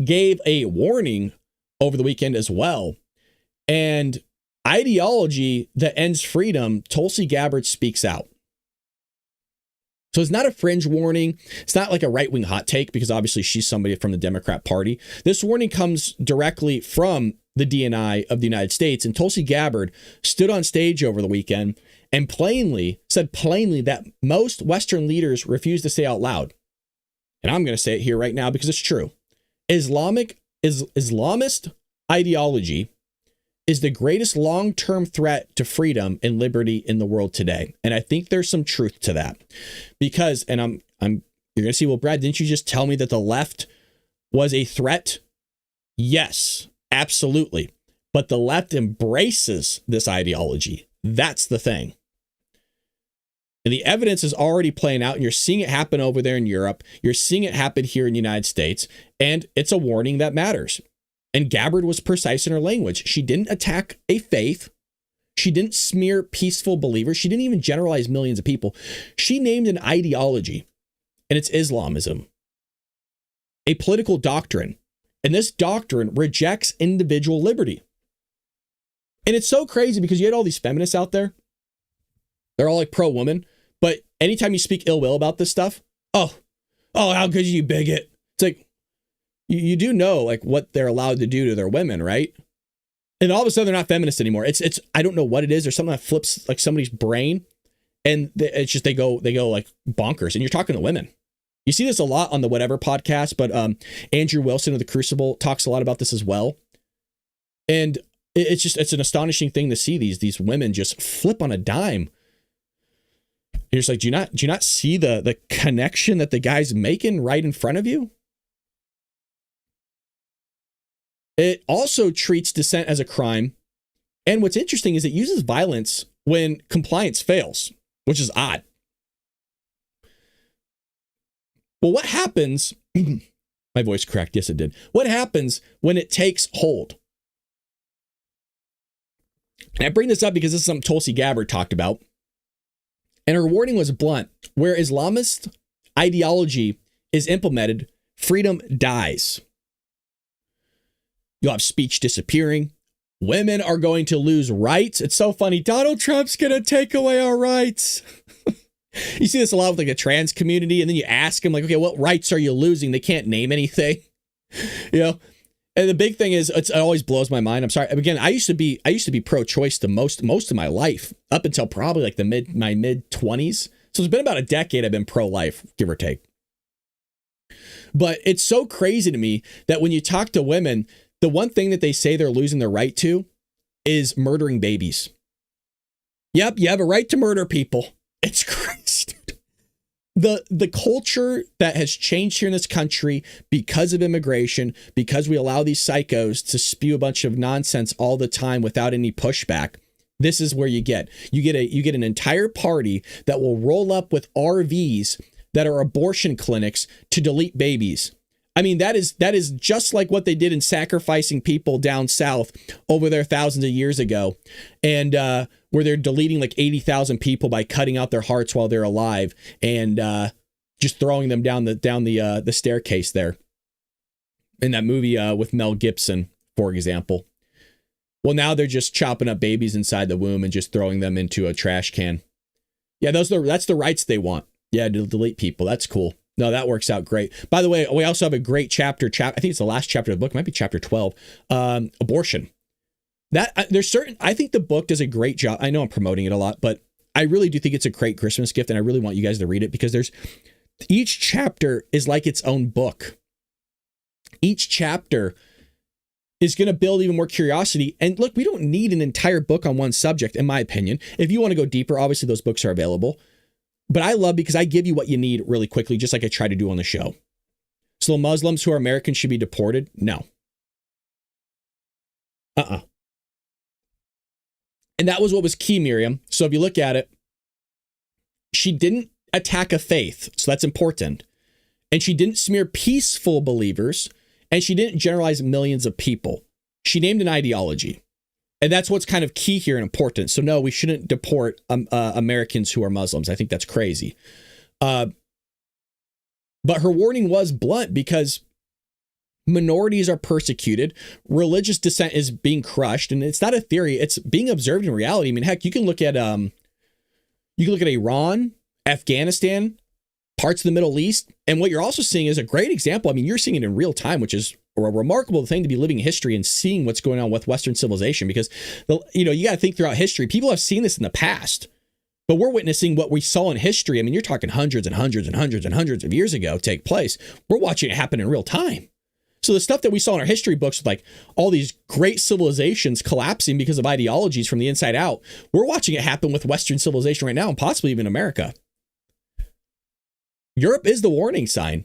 gave a warning over the weekend as well. And ideology that ends freedom, Tulsi Gabbard speaks out. So it's not a fringe warning. It's not like a right-wing hot take, because obviously she's somebody from the Democrat Party. This warning comes directly from the DNI of the United States. And Tulsi Gabbard stood on stage over the weekend and said plainly that most Western leaders refuse to say out loud. And I'm going to say it here right now because it's true. Islamist ideology is the greatest long-term threat to freedom and liberty in the world today. And I think there's some truth to that, because, and you're going to see, well, Brad, didn't you just tell me that the left was a threat? Yes, absolutely. But the left embraces this ideology. That's the thing. And the evidence is already playing out, and you're seeing it happen over there in Europe. You're seeing it happen here in the United States, and it's a warning that matters. And Gabbard was precise in her language. She didn't attack a faith. She didn't smear peaceful believers. She didn't even generalize millions of people. She named an ideology, and it's Islamism, a political doctrine. And this doctrine rejects individual liberty. And it's so crazy because you had all these feminists out there. They're all like pro-woman. But anytime you speak ill will about this stuff, oh, how could you bigot? It's like, you do know like what they're allowed to do to their women, right? And all of a sudden they're not feminists anymore. It's I don't know what it is. There's something that flips like somebody's brain, and it's just they go like bonkers. And you're talking to women. You see this a lot on the Whatever podcast, but Andrew Wilson of The Crucible talks a lot about this as well. And it's an astonishing thing to see these women just flip on a dime. You're just like, do you not see the connection that the guy's making right in front of you? It also treats dissent as a crime. And what's interesting is it uses violence when compliance fails, which is odd. Well, what happens? My voice cracked. Yes, it did. What happens when it takes hold? And I bring this up because this is something Tulsi Gabbard talked about. And her warning was blunt. Where Islamist ideology is implemented, freedom dies. You'll have speech disappearing. Women are going to lose rights. It's so funny. Donald Trump's going to take away our rights. You see this a lot with like the trans community. And then you ask them like, okay, what rights are you losing? They can't name anything. You know? And the big thing is, it always blows my mind. I'm sorry. Again, I used to be pro-choice the most of my life, up until probably like my mid 20s. So it's been about a decade I've been pro-life, give or take. But it's so crazy to me that when you talk to women, the one thing that they say they're losing their right to is murdering babies. Yep, you have a right to murder people. It's crazy, dude. The culture that has changed here in this country because of immigration, because we allow these psychos to spew a bunch of nonsense all the time without any pushback. This is where you get an entire party that will roll up with RVs that are abortion clinics to delete babies. I mean, that is just like what they did in sacrificing people down south over there thousands of years ago, and where they're deleting like 80,000 people by cutting out their hearts while they're alive and just throwing them down the staircase there. In that movie with Mel Gibson, for example. Well, now they're just chopping up babies inside the womb and just throwing them into a trash can. Yeah, that's the rights they want. Yeah, to delete people. That's cool. No, that works out great. By the way, we also have a great chapter. I think it's the last chapter of the book. It might be chapter 12. Abortion. I think the book does a great job. I know I'm promoting it a lot, but I really do think it's a great Christmas gift. And I really want you guys to read it because each chapter is like its own book. Each chapter is going to build even more curiosity. And look, we don't need an entire book on one subject, in my opinion. If you want to go deeper, obviously those books are available. But I love because I give you what you need really quickly, just like I try to do on the show. So the Muslims who are Americans should be deported? No. And that was what was key, Miriam. So if you look at it, she didn't attack a faith. So that's important. And she didn't smear peaceful believers. And she didn't generalize millions of people. She named an ideology. And that's what's kind of key here and important. So no, we shouldn't deport Americans who are Muslims. I think that's crazy. But her warning was blunt because minorities are persecuted. Religious dissent is being crushed. And it's not a theory. It's being observed in reality. I mean, heck, you can look at Iran, Afghanistan, parts of the Middle East. And what you're also seeing is a great example. I mean, you're seeing it in real time, which is a remarkable thing to be living in history and seeing what's going on with Western civilization, because, you got to think throughout history. People have seen this in the past, but we're witnessing what we saw in history. I mean, you're talking hundreds and hundreds and hundreds and hundreds of years ago take place. We're watching it happen in real time. So the stuff that we saw in our history books, like all these great civilizations collapsing because of ideologies from the inside out, we're watching it happen with Western civilization right now, and possibly even America. Europe is the warning sign.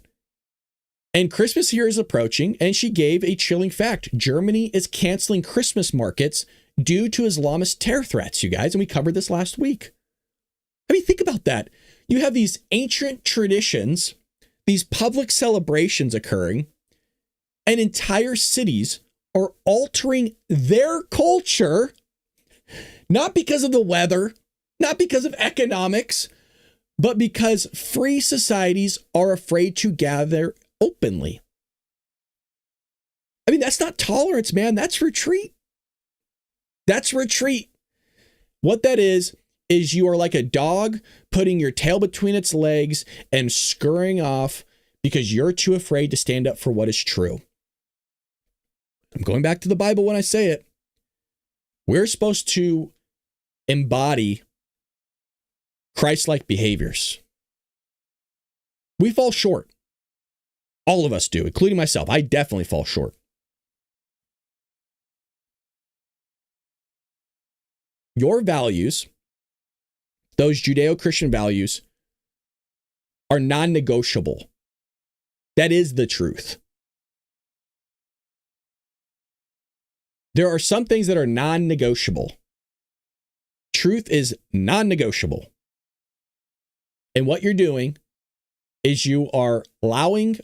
And Christmas here is approaching, and she gave a chilling fact. Germany is canceling Christmas markets due to Islamist terror threats, you guys. And we covered this last week. I mean, think about that. You have these ancient traditions, these public celebrations occurring, and entire cities are altering their culture, not because of the weather, not because of economics, but because free societies are afraid to gather openly. I mean, that's not tolerance, man. That's retreat. That's retreat. What that is you are like a dog putting your tail between its legs and scurrying off because you're too afraid to stand up for what is true. I'm going back to the Bible when I say it. We're supposed to embody Christ-like behaviors. We fall short. All of us do, including myself. I definitely fall short. Your values, those Judeo-Christian values, are non-negotiable. That is the truth. There are some things that are non-negotiable. Truth is non-negotiable. And what you're doing is you are allowing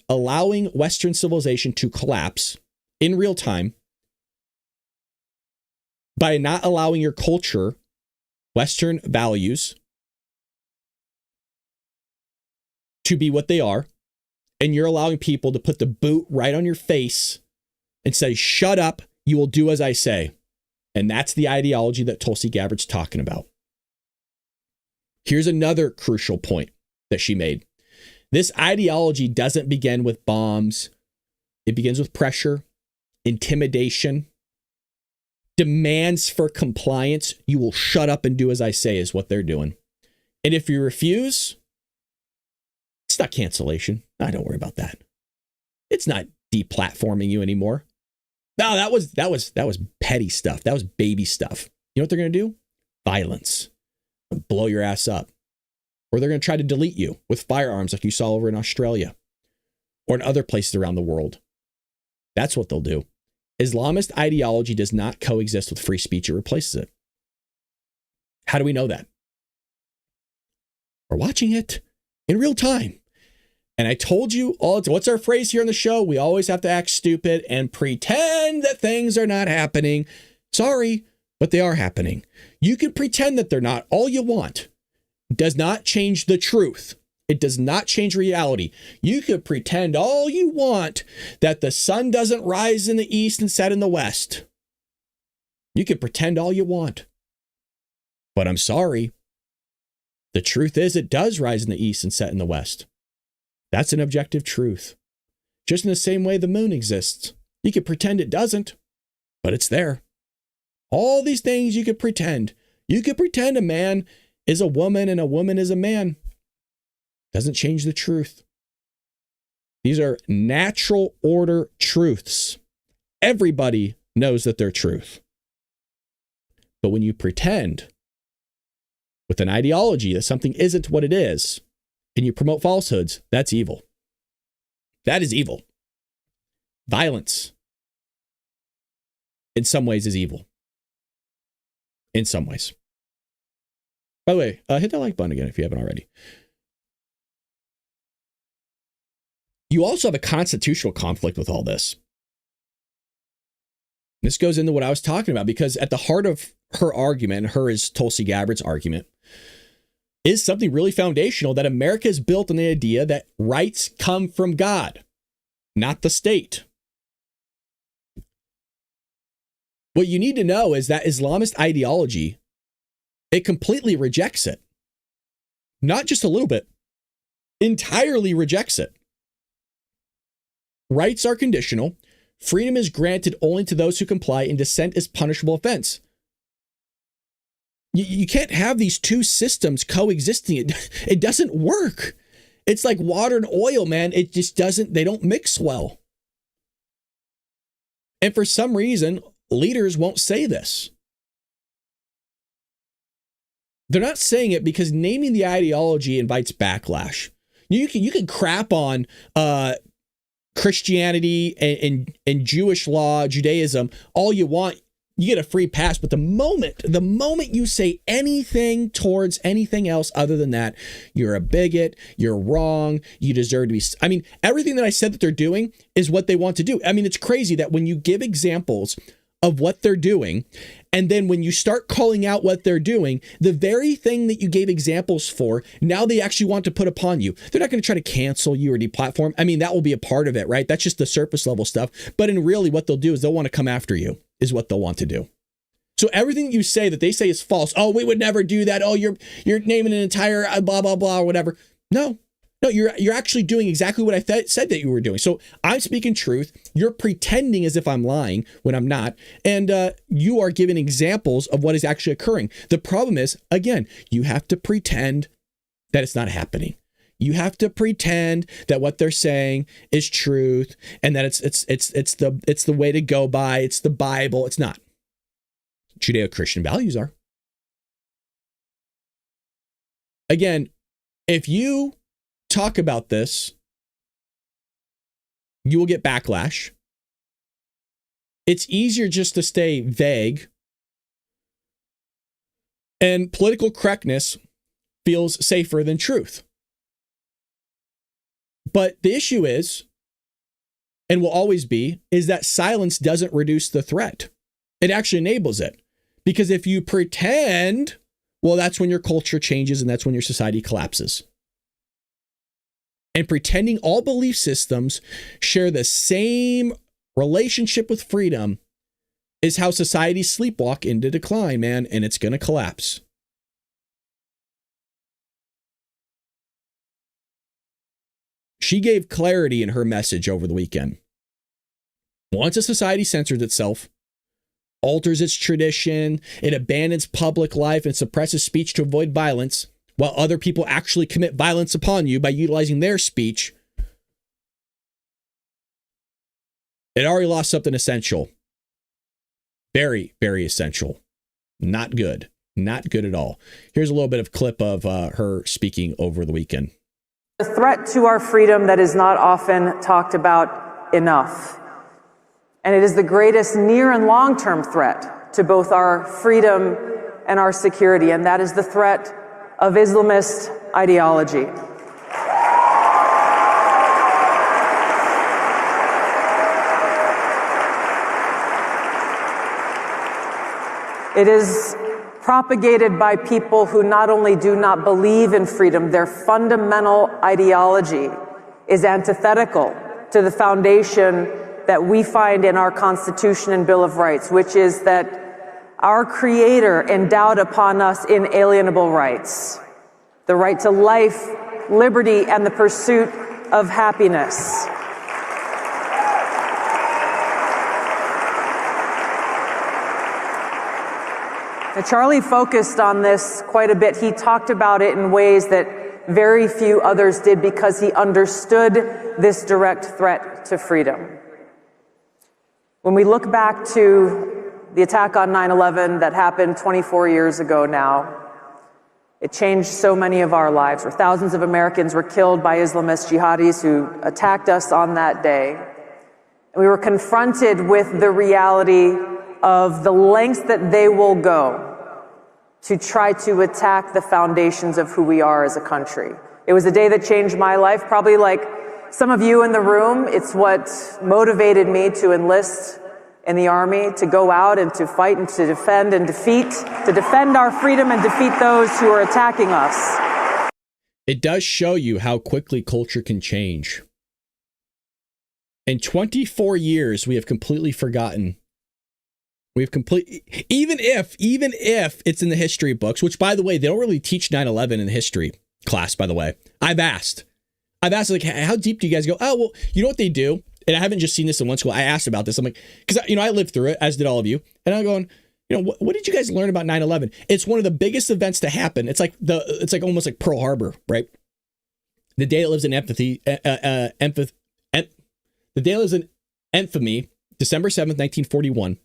Western civilization to collapse in real time by not allowing your culture, Western values, to be what they are. And you're allowing people to put the boot right on your face and say, shut up, you will do as I say. And that's the ideology that Tulsi Gabbard's talking about. Here's another crucial point that she made. This ideology doesn't begin with bombs. It begins with pressure, intimidation, demands for compliance. You will shut up and do as I say is what they're doing. And if you refuse, it's not cancellation. I don't worry about that. It's not deplatforming you anymore. No, that was petty stuff. That was baby stuff. You know what they're going to do? Violence. Blow your ass up. Or they're going to try to delete you with firearms like you saw over in Australia or in other places around the world. That's what they'll do. Islamist ideology does not coexist with free speech. It replaces it. How do we know that? We're watching it in real time. And I told you all, what's our phrase here on the show? We always have to act stupid and pretend that things are not happening. Sorry, but they are happening. You can pretend that they're not all you want. It does not change the truth. It does not change reality. You could pretend all you want that the sun doesn't rise in the east and set in the west. You can pretend all you want. But I'm sorry. The truth is it does rise in the east and set in the west. That's an objective truth. Just in the same way the moon exists. You could pretend it doesn't, but it's there. All these things you could pretend. You could pretend a man is a woman and a woman is a man. Doesn't change the truth. These are natural order truths. Everybody knows that they're truth. But when you pretend with an ideology that something isn't what it is, and you promote falsehoods, that's evil. That is evil. Violence, in some ways, is evil. In some ways. By the way, hit that like button again if you haven't already. You also have a constitutional conflict with all this. This goes into what I was talking about, because at the heart of her argument, her is Tulsi Gabbard's argument, is something really foundational, that America is built on the idea that rights come from God, not the state. What you need to know is that Islamist ideology, it completely rejects it. Not just a little bit, entirely rejects it. Rights are conditional. Freedom is granted only to those who comply, and dissent is punishable offense. You can't have these two systems coexisting. It doesn't work. It's like water and oil, man. It just doesn't, they don't mix well. And for some reason, leaders won't say this. They're not saying it because naming the ideology invites backlash. You can crap on Christianity and Jewish law, Judaism, all you want. you get a free pass. But the moment you say anything towards anything else other than that, you're a bigot, you're wrong, you deserve to be. I mean, everything that I said that they're doing is what they want to do. I mean, it's crazy that when you give examples of what they're doing, and then when you start calling out what they're doing, the very thing that you gave examples for, now they actually want to put upon you. They're not going to try to cancel you or deplatform. I mean, that will be a part of it, right? That's just the surface level stuff. But in really what they'll do is they'll want to come after you, is what they'll want to do. So everything you say that they say is false. Oh, we would never do that. Oh, you're naming an entire blah, blah, blah, or whatever. No, you're actually doing exactly what I said that you were doing. So I'm speaking truth. You're pretending as if I'm lying when I'm not. And you are giving examples of what is actually occurring. The problem is, again, you have to pretend that it's not happening. You have to pretend that what they're saying is truth and that it's the way to go by. It's the Bible. It's not. Judeo-Christian values are. Again, if you talk about this, you will get backlash. It's easier just to stay vague. And political correctness feels safer than truth. But the issue is, and will always be, is that silence doesn't reduce the threat. It actually enables it. Because if you pretend, well, that's when your culture changes and that's when your society collapses. And pretending all belief systems share the same relationship with freedom is how societies sleepwalk into decline, man, and it's going to collapse. She gave clarity in her message over the weekend. Once a society censors itself, alters its tradition, it abandons public life and suppresses speech to avoid violence, while other people actually commit violence upon you by utilizing their speech, it already lost something essential. Very, very essential. Not good. Not good at all. Here's a little bit of clip of her speaking over the weekend. A threat to our freedom that is not often talked about enough. And it is the greatest near and long-term threat to both our freedom and our security, and that is the threat of Islamist ideology. It is propagated by people who not only do not believe in freedom, their fundamental ideology is antithetical to the foundation that we find in our Constitution and Bill of Rights, which is that our Creator endowed upon us inalienable rights, the right to life, liberty, and the pursuit of happiness. Now, Charlie focused on this quite a bit. He talked about it in ways that very few others did because he understood this direct threat to freedom. When we look back to the attack on 9/11 that happened 24 years ago now, it changed so many of our lives, where thousands of Americans were killed by Islamist jihadis who attacked us on that day. And we were confronted with the reality of the lengths that they will go to try to attack the foundations of who we are as a country. It was a day that changed my life, probably like some of you in the room. It's what motivated me to enlist in the Army, to go out and to fight and to defend and to defend our freedom and defeat those who are attacking us. It does show you how quickly culture can change. In 24 years, we have completely forgotten. Even if it's in the history books, which, by the way, they don't really teach 9/11 in the history class, by the way. I've asked, like, how deep do you guys go? Oh, well, you know what they do? And I haven't just seen this in one school. I asked about this. I'm like, because, I lived through it, as did all of you. And I'm going, what did you guys learn about 9/11? It's one of the biggest events to happen. It's like almost like Pearl Harbor, right? The day that lives in the day lives in infamy, December 7th, 1941.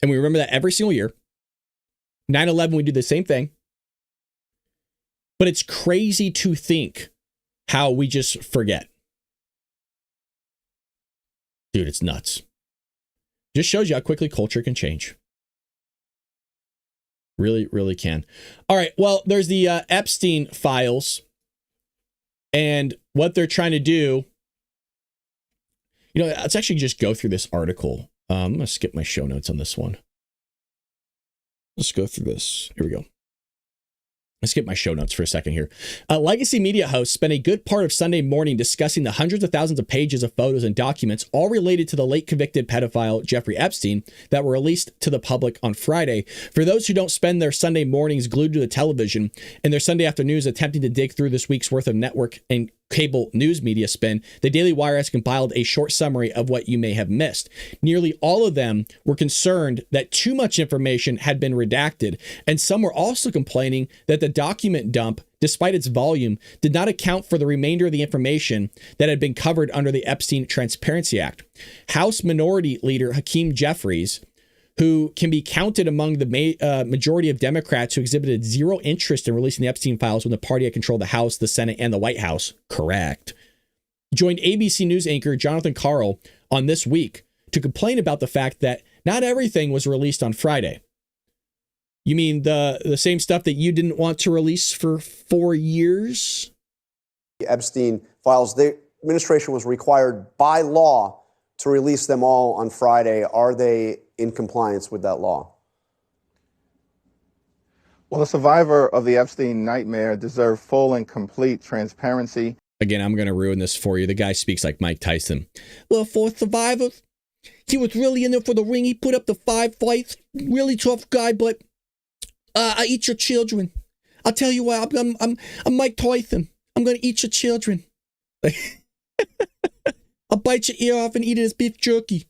And we remember that every single year. 9/11, we do the same thing. But it's crazy to think how we just forget. Dude, it's nuts. Just shows you how quickly culture can change. Really, really can. All right. Well, there's the Epstein files and what they're trying to do. Let's actually just go through this article. I'm going to skip my show notes on this one. Let's go through this. Here we go. Let's skip my show notes for a second here. Legacy media hosts spent a good part of Sunday morning discussing the hundreds of thousands of pages of photos and documents, all related to the late convicted pedophile Jeffrey Epstein, that were released to the public on Friday. For those who don't spend their Sunday mornings glued to the television and their Sunday afternoons attempting to dig through this week's worth of network and cable news media spin, the Daily Wire has compiled a short summary of what you may have missed. Nearly all of them were concerned that too much information had been redacted, and some were also complaining that the document dump, despite its volume, did not account for the remainder of the information that had been covered under the Epstein Transparency Act. House Minority Leader Hakeem Jeffries, who can be counted among the majority of Democrats who exhibited zero interest in releasing the Epstein files when the party had controlled the House, the Senate, and the White House. Correct. Joined ABC News anchor Jonathan Karl on This Week to complain about the fact that not everything was released on Friday. You mean the same stuff that you didn't want to release for 4 years? The Epstein files, the administration was required by law to release them all on Friday. Are they in compliance with that law? Well, the survivor of the Epstein nightmare deserved full and complete transparency. Again, I'm going to ruin this for you. The guy speaks like Mike Tyson. Well, for survivors, he was really in there for the ring. He put up the 5 fights. Really tough guy, but I eat your children. I'll tell you what, I'm Mike Tyson. I'm going to eat your children. I'll bite your ear off and eat it as beef jerky.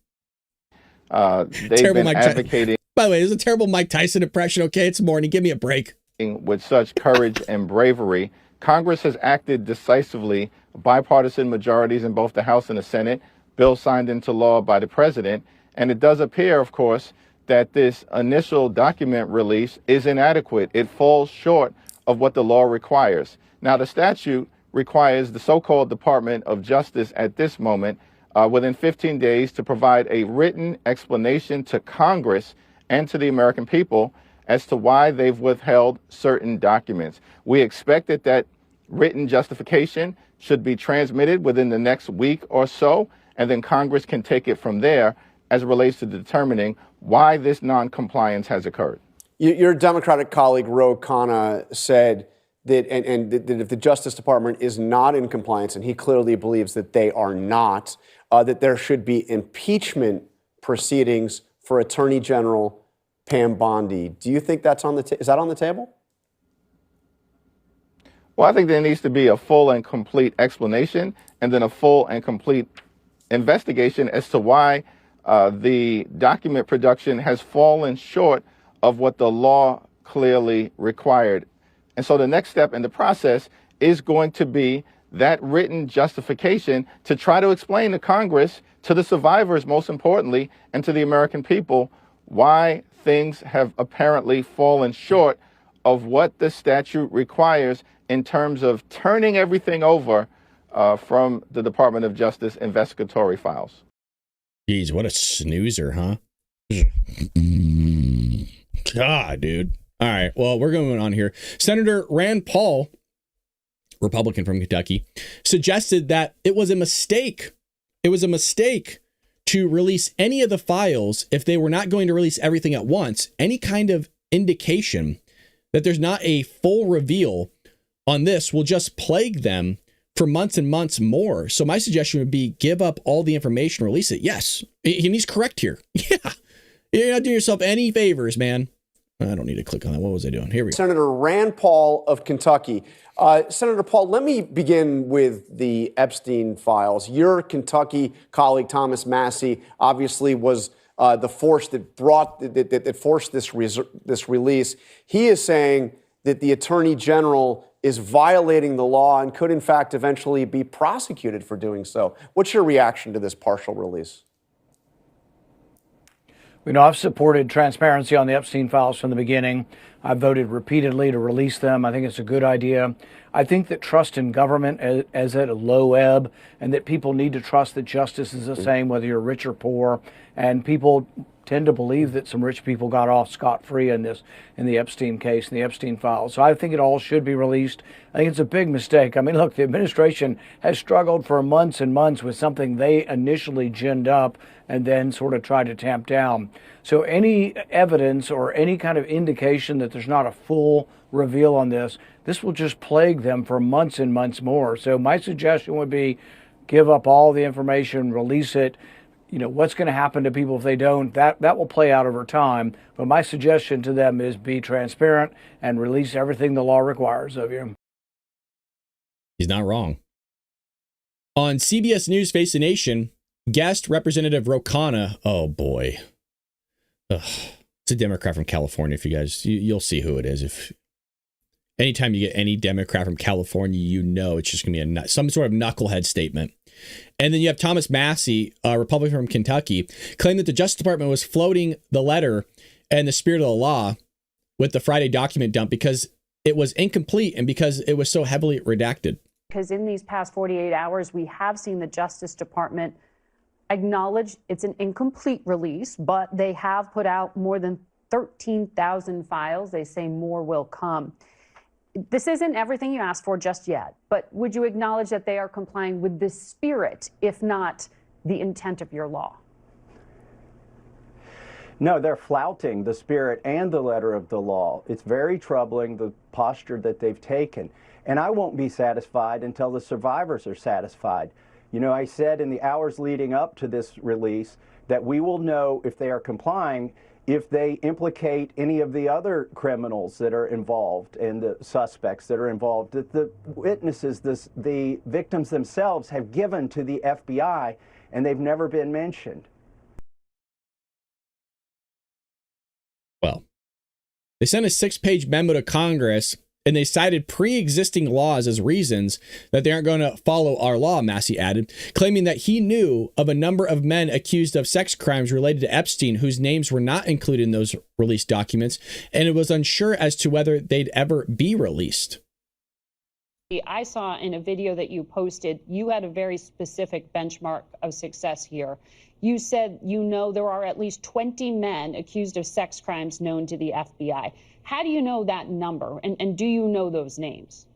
They've terrible been Mike advocating. By the way, it was a terrible Mike Tyson impression. Okay, it's morning. Give me a break. With such courage and bravery, Congress has acted decisively. Bipartisan majorities in both the House and the Senate. Bill signed into law by the president. And it does appear, of course, that this initial document release is inadequate. It falls short of what the law requires. Now, the statute requires the so-called Department of Justice at this moment within 15 days to provide a written explanation to Congress and to the American people as to why they've withheld certain documents. We expect that written justification should be transmitted within the next week or so, and then Congress can take it from there as it relates to determining why this non-compliance has occurred. Your Democratic colleague, Ro Khanna, said that, that if the Justice Department is not in compliance, and he clearly believes that they are not, that there should be impeachment proceedings for Attorney General Pam Bondi. Do you think that's is that on the table? Well, I think there needs to be a full and complete explanation and then a full and complete investigation as to why the document production has fallen short of what the law clearly required. And so the next step in the process is going to be that written justification to try to explain to Congress, to the survivors, most importantly, and to the American people, why things have apparently fallen short of what the statute requires in terms of turning everything over from the Department of Justice investigatory files. Geez, what a snoozer, huh? God, dude. All right, well, we're going on here. Senator Rand Paul, Republican from Kentucky, suggested that it was a mistake. It was a mistake to release any of the files if they were not going to release everything at once. Any kind of indication that there's not a full reveal on this will just plague them for months and months more. So my suggestion would be give up all the information, release it. Yes, and he's correct here. Yeah, you're not doing yourself any favors, man. I don't need to click on that. What was I doing? Here we go. Senator Rand Paul of Kentucky. Senator Paul, let me begin with the Epstein files. Your Kentucky colleague, Thomas Massie, obviously was the force that forced this release. He is saying that the Attorney General is violating the law and could, in fact, eventually be prosecuted for doing so. What's your reaction to this partial release? You know, I've supported transparency on the Epstein files from the beginning. I've voted repeatedly to release them. I think it's a good idea. I think that trust in government is at a low ebb, and that people need to trust that justice is the same whether you're rich or poor. And people tend to believe that some rich people got off scot-free in the Epstein case, in the Epstein files. So I think it all should be released. I think it's a big mistake. I mean, look, the administration has struggled for months and months with something they initially ginned up and then sort of tried to tamp down. So any evidence or any kind of indication that there's not a full reveal on this will just plague them for months and months more. So my suggestion would be give up all the information, release it. You know, what's going to happen to people if they don't, that will play out over time. But my suggestion to them is be transparent and release everything the law requires of you. He's not wrong. On CBS News Face the Nation, guest Representative Ro Khanna, oh boy. Ugh. It's a Democrat from California. If you guys, you'll see who it is. If anytime you get any Democrat from California, you know it's just going to be some sort of knucklehead statement. And then you have Thomas Massie, a Republican from Kentucky, claimed that the Justice Department was floating the letter and the spirit of the law with the Friday document dump because it was incomplete and because it was so heavily redacted. Because in these past 48 hours, we have seen the Justice Department acknowledge it's an incomplete release, but they have put out more than 13,000 files. They say more will come. This isn't everything you asked for just yet, but would you acknowledge that they are complying with the spirit, if not the intent of your law? No, they're flouting the spirit and the letter of the law. It's very troubling, the posture that they've taken. And I won't be satisfied until the survivors are satisfied. You know, I said in the hours leading up to this release that we will know if they are complying if they implicate any of the other criminals that are involved and the suspects that are involved, that the witnesses, the victims themselves have given to the FBI, and they've never been mentioned. Well, they sent a 6-page memo to Congress, and they cited pre-existing laws as reasons that they aren't going to follow our law, Massie added, claiming that he knew of a number of men accused of sex crimes related to Epstein whose names were not included in those released documents, and it was unsure as to whether they'd ever be released. I saw in a video that you posted, you had a very specific benchmark of success here. You said you know there are at least 20 men accused of sex crimes known to the FBI. How do you know that number, and do you know those names?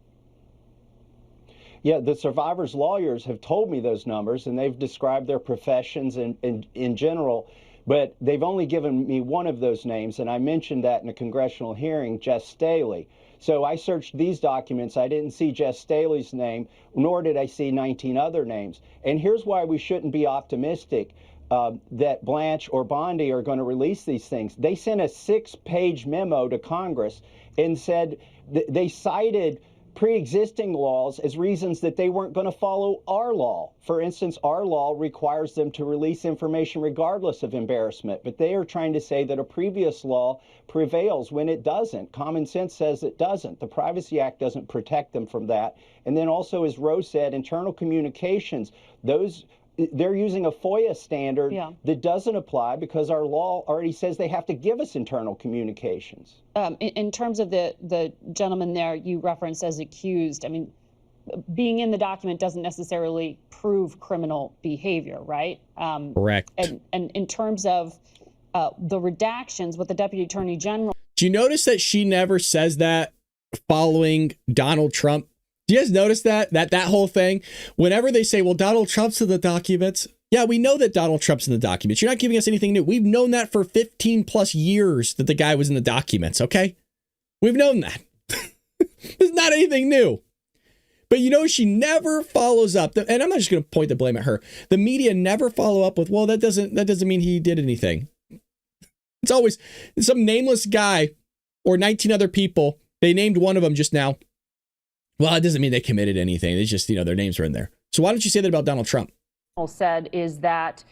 Yeah, the survivors' lawyers have told me those numbers, and they've described their professions in general, but they've only given me one of those names, and I mentioned that in a congressional hearing, Jess Staley. So I searched these documents. I didn't see Jess Staley's name, nor did I see 19 other names. And here's why we shouldn't be optimistic that Blanche or Bondi are going to release these things. They sent a 6-page memo to Congress and said they cited pre-existing laws as reasons that they weren't going to follow our law. For instance, our law requires them to release information regardless of embarrassment, but they are trying to say that a previous law prevails when it doesn't. Common sense says it doesn't. The Privacy Act doesn't protect them from that. And then also, as Rose said, internal communications, they're using a FOIA standard that doesn't apply because our law already says they have to give us internal communications. In terms of the gentleman there you referenced as accused, I mean, being in the document doesn't necessarily prove criminal behavior, right? Correct. And in terms of the redactions, what the Deputy Attorney General... Do you notice that she never says that following Donald Trump? Do you guys notice that whole thing? Whenever they say, well, Donald Trump's in the documents. Yeah, we know that Donald Trump's in the documents. You're not giving us anything new. We've known that for 15 plus years that the guy was in the documents. OK, we've known that. There's not anything new. But, you know, she never follows up. And I'm not just going to point the blame at her. The media never follow up with, well, that doesn't mean he did anything. It's always some nameless guy or 19 other people. They named one of them just now. Well, it doesn't mean they committed anything. It's just, their names are in there. So why don't you say that about Donald Trump? Said is that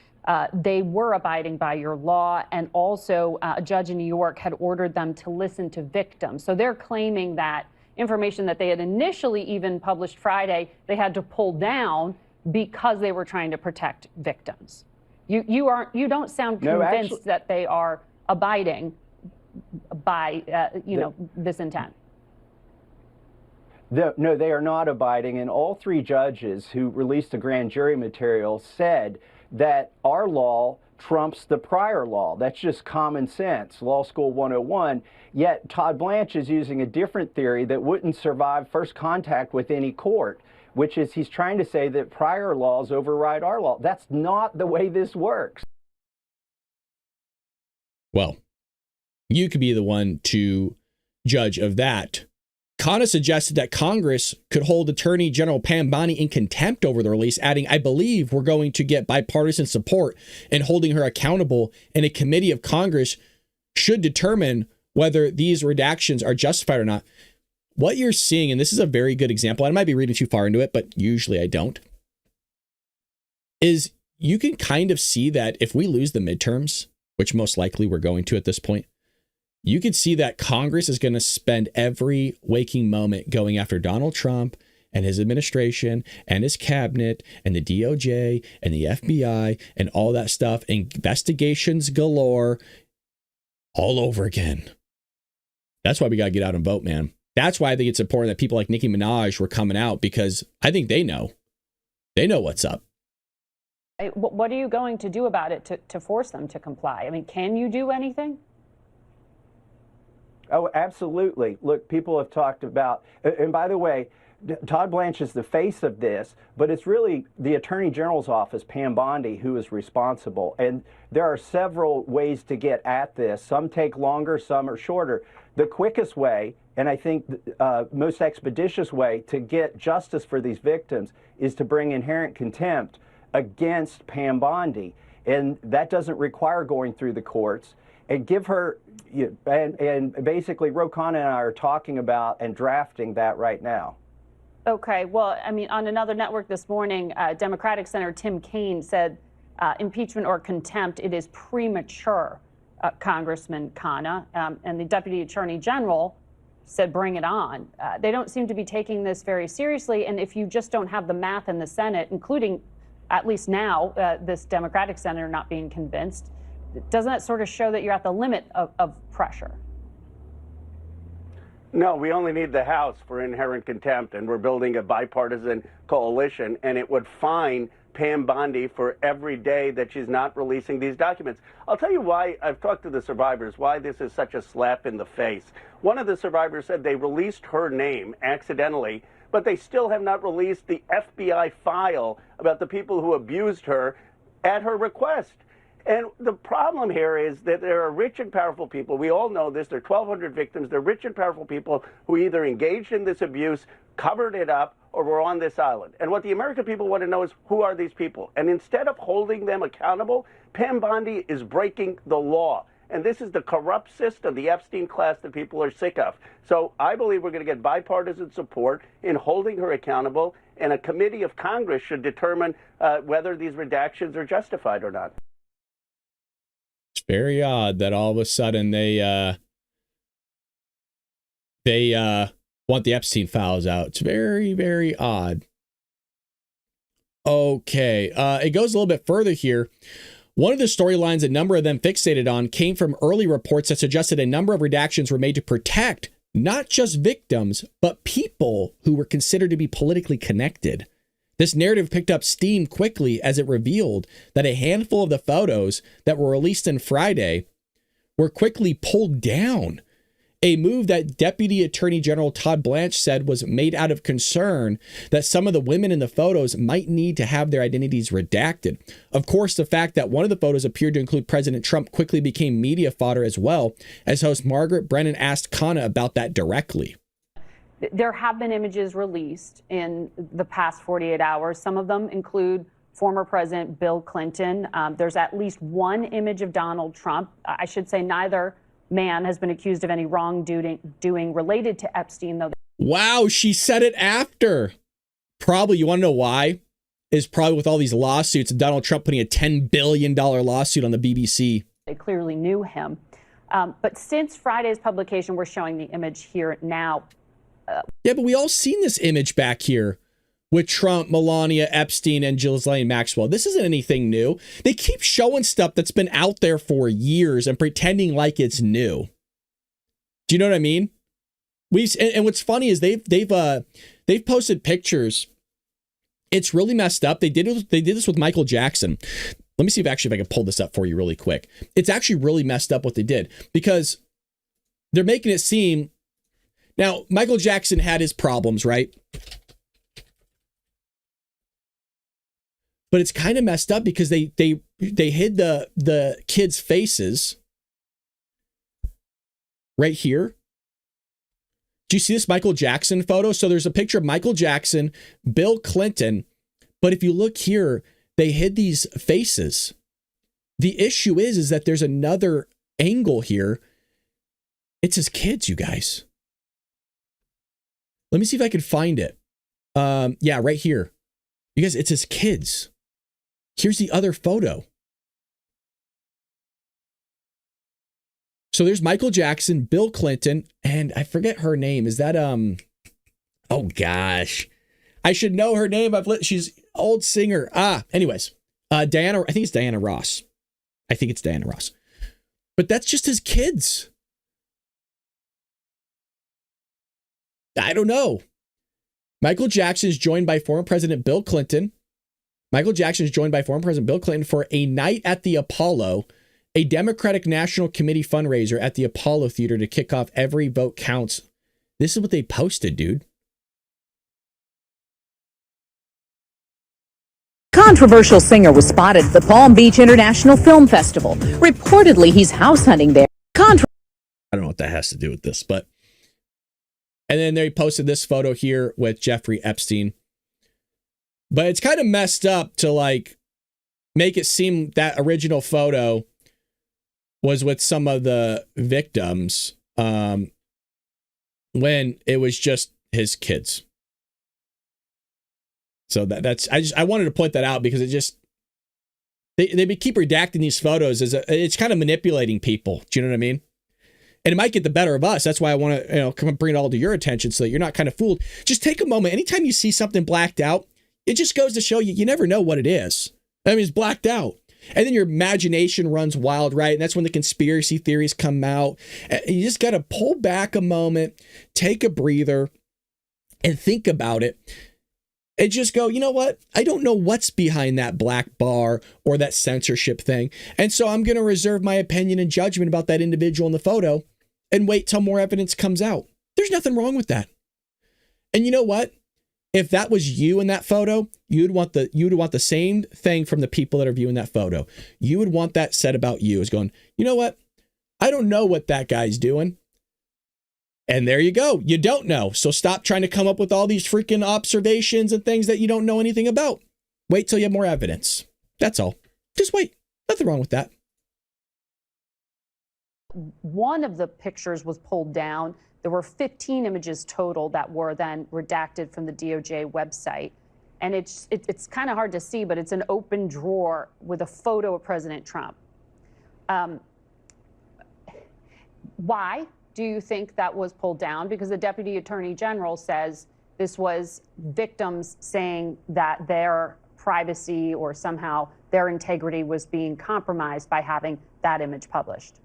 they were abiding by your law, and also a judge in New York had ordered them to listen to victims. So they're claiming that information that they had initially even published Friday, they had to pull down because they were trying to protect victims. You don't sound No, convinced actually, that they are abiding by this intent. No, they are not abiding. And all three judges who released the grand jury material said that our law trumps the prior law. That's just common sense, Law School 101. Yet Todd Blanche is using a different theory that wouldn't survive first contact with any court, which is he's trying to say that prior laws override our law. That's not the way this works. Well, you could be the one to judge of that. Khanna suggested that Congress could hold Attorney General Pam Bondi in contempt over the release, adding, I believe we're going to get bipartisan support in holding her accountable, and a committee of Congress should determine whether these redactions are justified or not. What you're seeing, and this is a very good example, I might be reading too far into it, but usually I don't, is you can kind of see that if we lose the midterms, which most likely we're going to at this point, you can see that Congress is going to spend every waking moment going after Donald Trump and his administration and his cabinet and the DOJ and the FBI and all that stuff, investigations galore all over again. That's why we got to get out and vote, man. That's why I think it's important that people like Nicki Minaj were coming out, because I think they know what's up. What are you going to do about it to force them to comply? I mean, can you do anything? Oh, absolutely. Look, people have talked about, and by the way, Todd Blanche is the face of this, but it's really the Attorney General's office, Pam Bondi, who is responsible. And there are several ways to get at this. Some take longer, some are shorter. The quickest way, and I think most expeditious way to get justice for these victims, is to bring inherent contempt against Pam Bondi. And that doesn't require going through the courts. And give her, and basically Ro Khanna and I are talking about and drafting that right now. Okay, well, I mean, on another network this morning, Democratic Senator Tim Kaine said impeachment or contempt, it is premature, Congressman Khanna. And the Deputy Attorney General said, bring it on. They don't seem to be taking this very seriously. And if you just don't have the math in the Senate, including at least now this Democratic senator not being convinced, doesn't that sort of show that you're at the limit of pressure? No, we only need the House for inherent contempt, and we're building a bipartisan coalition, and it would fine Pam Bondi for every day that she's not releasing these documents. I'll tell you why. I've talked to the survivors, why this is such a slap in the face. One of the survivors said they released her name accidentally, but they still have not released the FBI file about the people who abused her at her request. And the problem here is that there are rich and powerful people. We all know this. There are 1,200 victims. They're rich and powerful people who either engaged in this abuse, covered it up, or were on this island. And what the American people want to know is, who are these people? And instead of holding them accountable, Pam Bondi is breaking the law. And this is the corrupt system, the Epstein class that people are sick of. So I believe we're going to get bipartisan support in holding her accountable, and a committee of Congress should determine whether these redactions are justified or not. It's very odd that all of a sudden they want the Epstein files out. It's very, very odd. Okay, it goes a little bit further here. One of the storylines a number of them fixated on came from early reports that suggested a number of redactions were made to protect not just victims, but people who were considered to be politically connected. This narrative picked up steam quickly as it revealed that a handful of the photos that were released on Friday were quickly pulled down, a move that Deputy Attorney General Todd Blanche said was made out of concern that some of the women in the photos might need to have their identities redacted. Of course, the fact that one of the photos appeared to include President Trump quickly became media fodder as well, as host Margaret Brennan asked Khanna about that directly. There have been images released in the past 48 hours. Some of them include former President Bill Clinton. There's at least one image of Donald Trump. I should say neither man has been accused of any wrongdoing related to Epstein, though. Wow, she said it after. Probably, you want to know why? Is probably with all these lawsuits, Donald Trump putting a $10 billion lawsuit on the BBC. They clearly knew him. But since Friday's publication, we're showing the image here now. Yeah, but we all seen this image back here with Trump, Melania, Epstein, and Ghislaine Maxwell. This isn't anything new. They keep showing stuff that's been out there for years and pretending like it's new. Do you know what I mean? And what's funny is they've posted pictures. It's really messed up. They did this with Michael Jackson. Let me see if I can pull this up for you really quick. It's actually really messed up what they did, because they're making it seem, now Michael Jackson had his problems, right? But it's kind of messed up because they hid the kids' faces right here. Do you see this Michael Jackson photo? So there's a picture of Michael Jackson, Bill Clinton, but if you look here, they hid these faces. The issue is that there's another angle here. It's his kids, you guys. Let me see if I can find it. Yeah, right here. You guys, it's his kids. Here's the other photo. So there's Michael Jackson, Bill Clinton, and I forget her name. Is that, oh gosh, I should know her name. She's old singer. Anyways, Diana, I think it's Diana Ross. But that's just his kids. I don't know. Michael Jackson is joined by former President Bill Clinton. For a night at the Apollo, a Democratic National Committee fundraiser at the Apollo Theater to kick off Every Vote Counts. This is what they posted, dude. Controversial singer was spotted at the Palm Beach International Film Festival. Reportedly, he's house hunting there. I don't know what that has to do with this, but... And then they posted this photo here with Jeffrey Epstein. But it's kind of messed up to like make it seem that original photo was with some of the victims when it was just his kids. So I wanted to point that out because it just they keep redacting these photos it's kind of manipulating people. Do you know what I mean? And it might get the better of us. That's why I want to come and bring it all to your attention so that you're not kind of fooled. Just take a moment. Anytime you see something blacked out, it just goes to show you never know what it is. I mean, it's blacked out. And then your imagination runs wild, right? And that's when the conspiracy theories come out. You just got to pull back a moment, take a breather, and think about it. And just go, you know what? I don't know what's behind that black bar or that censorship thing. And so I'm going to reserve my opinion and judgment about that individual in the photo and wait till more evidence comes out. There's nothing wrong with that. And you know what? If that was you in that photo, you'd want the same thing from the people that are viewing that photo. You would want that said about you as going, you know what? I don't know what that guy's doing. And there you go. You don't know. So stop trying to come up with all these freaking observations and things that you don't know anything about. Wait till you have more evidence. That's all. Just wait. Nothing wrong with that. One of the pictures was pulled down. There were 15 images total that were then redacted from the DOJ website. And it's kind of hard to see, but it's an open drawer with a photo of President Trump. Why do you think that was pulled down? Because the Deputy Attorney General says this was victims saying that their privacy or somehow their integrity was being compromised by having that image published.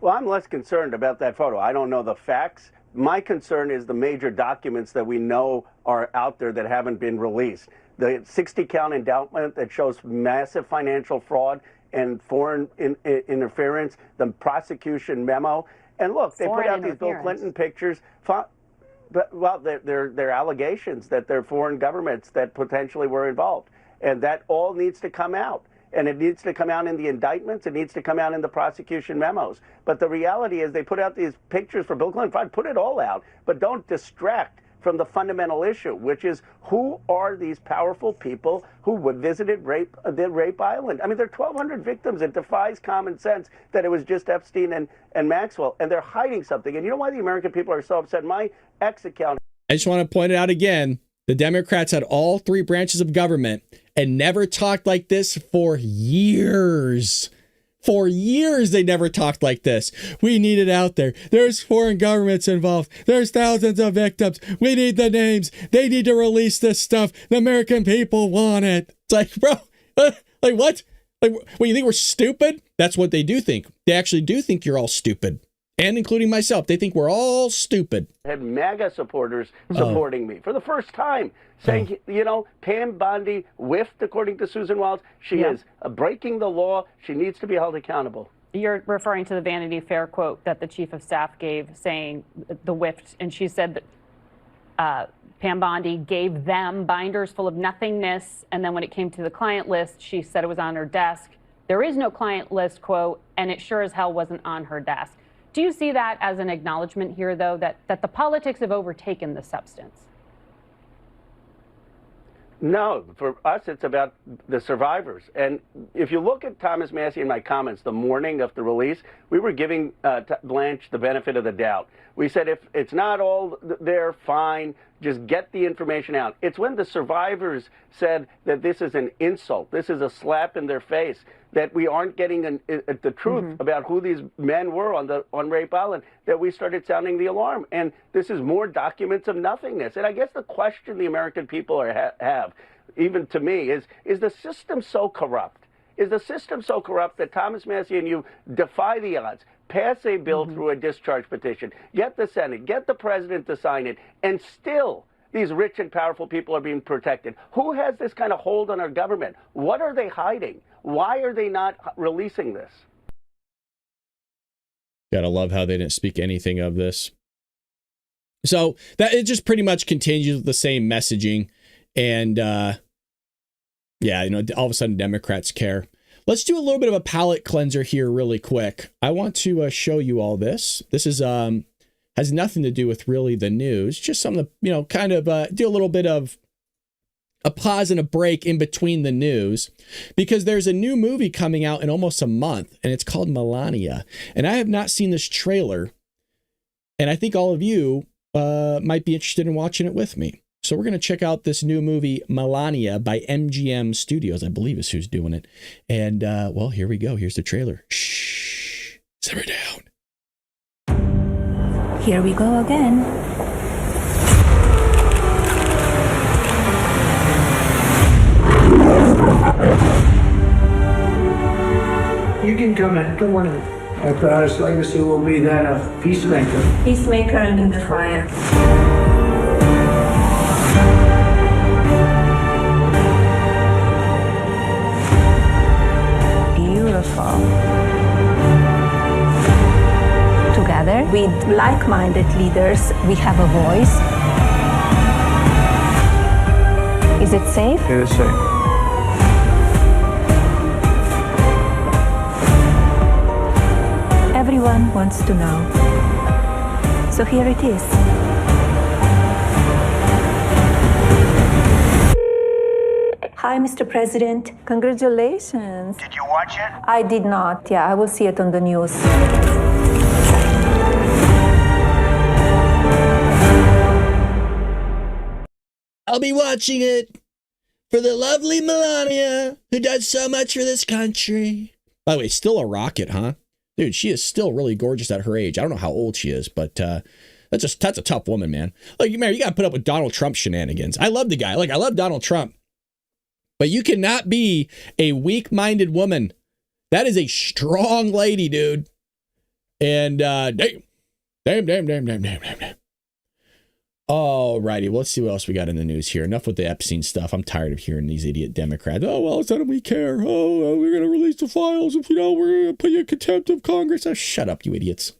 Well, I'm less concerned about that photo. I don't know the facts. My concern is the major documents that we know are out there that haven't been released. The 60-count indictment that shows massive financial fraud and foreign interference, the prosecution memo. And look, they put out these Bill Clinton pictures. Well, they're allegations that they're foreign governments that potentially were involved. And that all needs to come out. And it needs to come out in the indictments. It needs to come out in the prosecution memos. But the reality is they put out these pictures for Bill Clinton. Fine, put it all out, but don't distract from the fundamental issue, which is who are these powerful people who visited the Rape Island? I mean, there are 1,200 victims. It defies common sense that it was just Epstein and Maxwell, and they're hiding something. And you know why the American people are so upset? My ex account. I just want to point it out again. The Democrats had all three branches of government and never talked like this for years. For years, they never talked like this. We need it out there. There's foreign governments involved. There's thousands of victims. We need the names. They need to release this stuff. The American people want it. It's like, bro, like what? Like, what, you think we're stupid? That's what they do think. They actually do think you're all stupid. And including myself. They think we're all stupid. I had MAGA supporters supporting me for the first time, saying, you know, Pam Bondi whiffed, according to Susan Wiles. She is breaking the law. She needs to be held accountable. You're referring to the Vanity Fair quote that the chief of staff gave saying the whiffed, and she said that Pam Bondi gave them binders full of nothingness, and then when it came to the client list, she said it was on her desk. There is no client list, quote, and it sure as hell wasn't on her desk. Do you see that as an acknowledgement here, though, that the politics have overtaken the substance? No, for us, it's about the survivors. And if you look at Thomas Massie and my comments the morning of the release, we were giving Blanche the benefit of the doubt. We said, if it's not all there, fine, just get the information out. It's when the survivors said that this is an insult, this is a slap in their face, that we aren't getting the truth about who these men were on Rape Island, that we started sounding the alarm. And this is more documents of nothingness. And I guess the question the American people have, even to me, is the system so corrupt? Is the system so corrupt that Thomas Massie and you defy the odds, pass a bill through a discharge petition, get the Senate, get the president to sign it, and still these rich and powerful people are being protected? Who has this kind of hold on our government? What are they hiding? Why are they not releasing this? Gotta love how they didn't speak anything of this. So that it just pretty much continues the same messaging. And yeah, you know, all of a sudden Democrats care. Let's do a little bit of a palate cleanser here really quick. I want to show you all this. This is has nothing to do with really the news, just something to, you know, kind of do a little bit of a pause and a break in between the news, because there's a new movie coming out in almost a month, and it's called Melania. And I have not seen this trailer, and I think all of you might be interested in watching it with me. So we're going to check out this new movie, Melania, by MGM Studios, I believe is who's doing it. And, well, here we go. Here's the trailer. Shh. Simmer down. Here we go again. You can come in. Come on in. My proudest legacy will be that of peacemaker. Peacemaker under the fire. Beautiful. Together, with like-minded leaders, we have a voice. Is it safe? It is safe. Everyone wants to know. So here it is. Hi, Mr. President. Congratulations. Did you watch it? I did not. Yeah, I will see it on the news. I'll be watching it for the lovely Melania, who does so much for this country. By the way, still a rocket, huh? Dude, she is still really gorgeous at her age. I don't know how old she is, but that's a tough woman, man. Like, man, you got to put up with Donald Trump shenanigans. I love the guy. Like, I love Donald Trump. But you cannot be a weak-minded woman. That is a strong lady, dude. And damn. All righty, well, let's see what else we got in the news here. Enough with the Epstein stuff. I'm tired of hearing these idiot Democrats. Oh, well, it's not we care. Oh, we're going to release the files. If you know, we're going to put you in contempt of Congress. Oh, shut up, you idiots.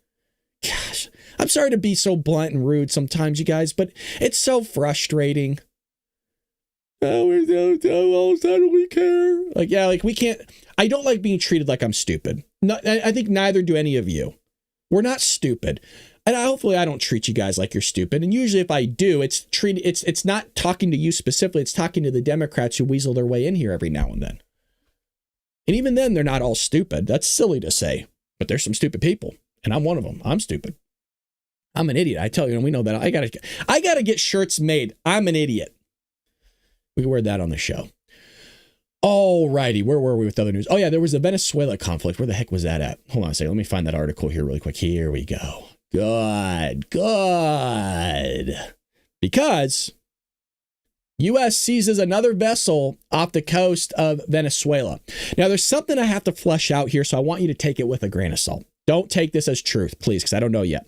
Gosh, I'm sorry to be so blunt and rude sometimes, you guys, but it's so frustrating. Oh, all of a sudden we care. Like, yeah, like we can't. I don't like being treated like I'm stupid. No, I think neither do any of you. We're not stupid. And hopefully I don't treat you guys like you're stupid. And usually if I do, it's not talking to you specifically. It's talking to the Democrats who weasel their way in here every now and then. And even then, they're not all stupid. That's silly to say. But there's some stupid people. And I'm one of them. I'm stupid. I'm an idiot. I tell you, and we know that. I gotta get shirts made. I'm an idiot. We can wear that on the show. All righty. Where were we with other news? Oh, yeah, there was a Venezuela conflict. Where the heck was that at? Hold on a second. Let me find that article here really quick. Here we go. Good. Because U.S. seizes another vessel off the coast of Venezuela. Now, there's something I have to flesh out here, so I want you to take it with a grain of salt. Don't take this as truth, please, because I don't know yet.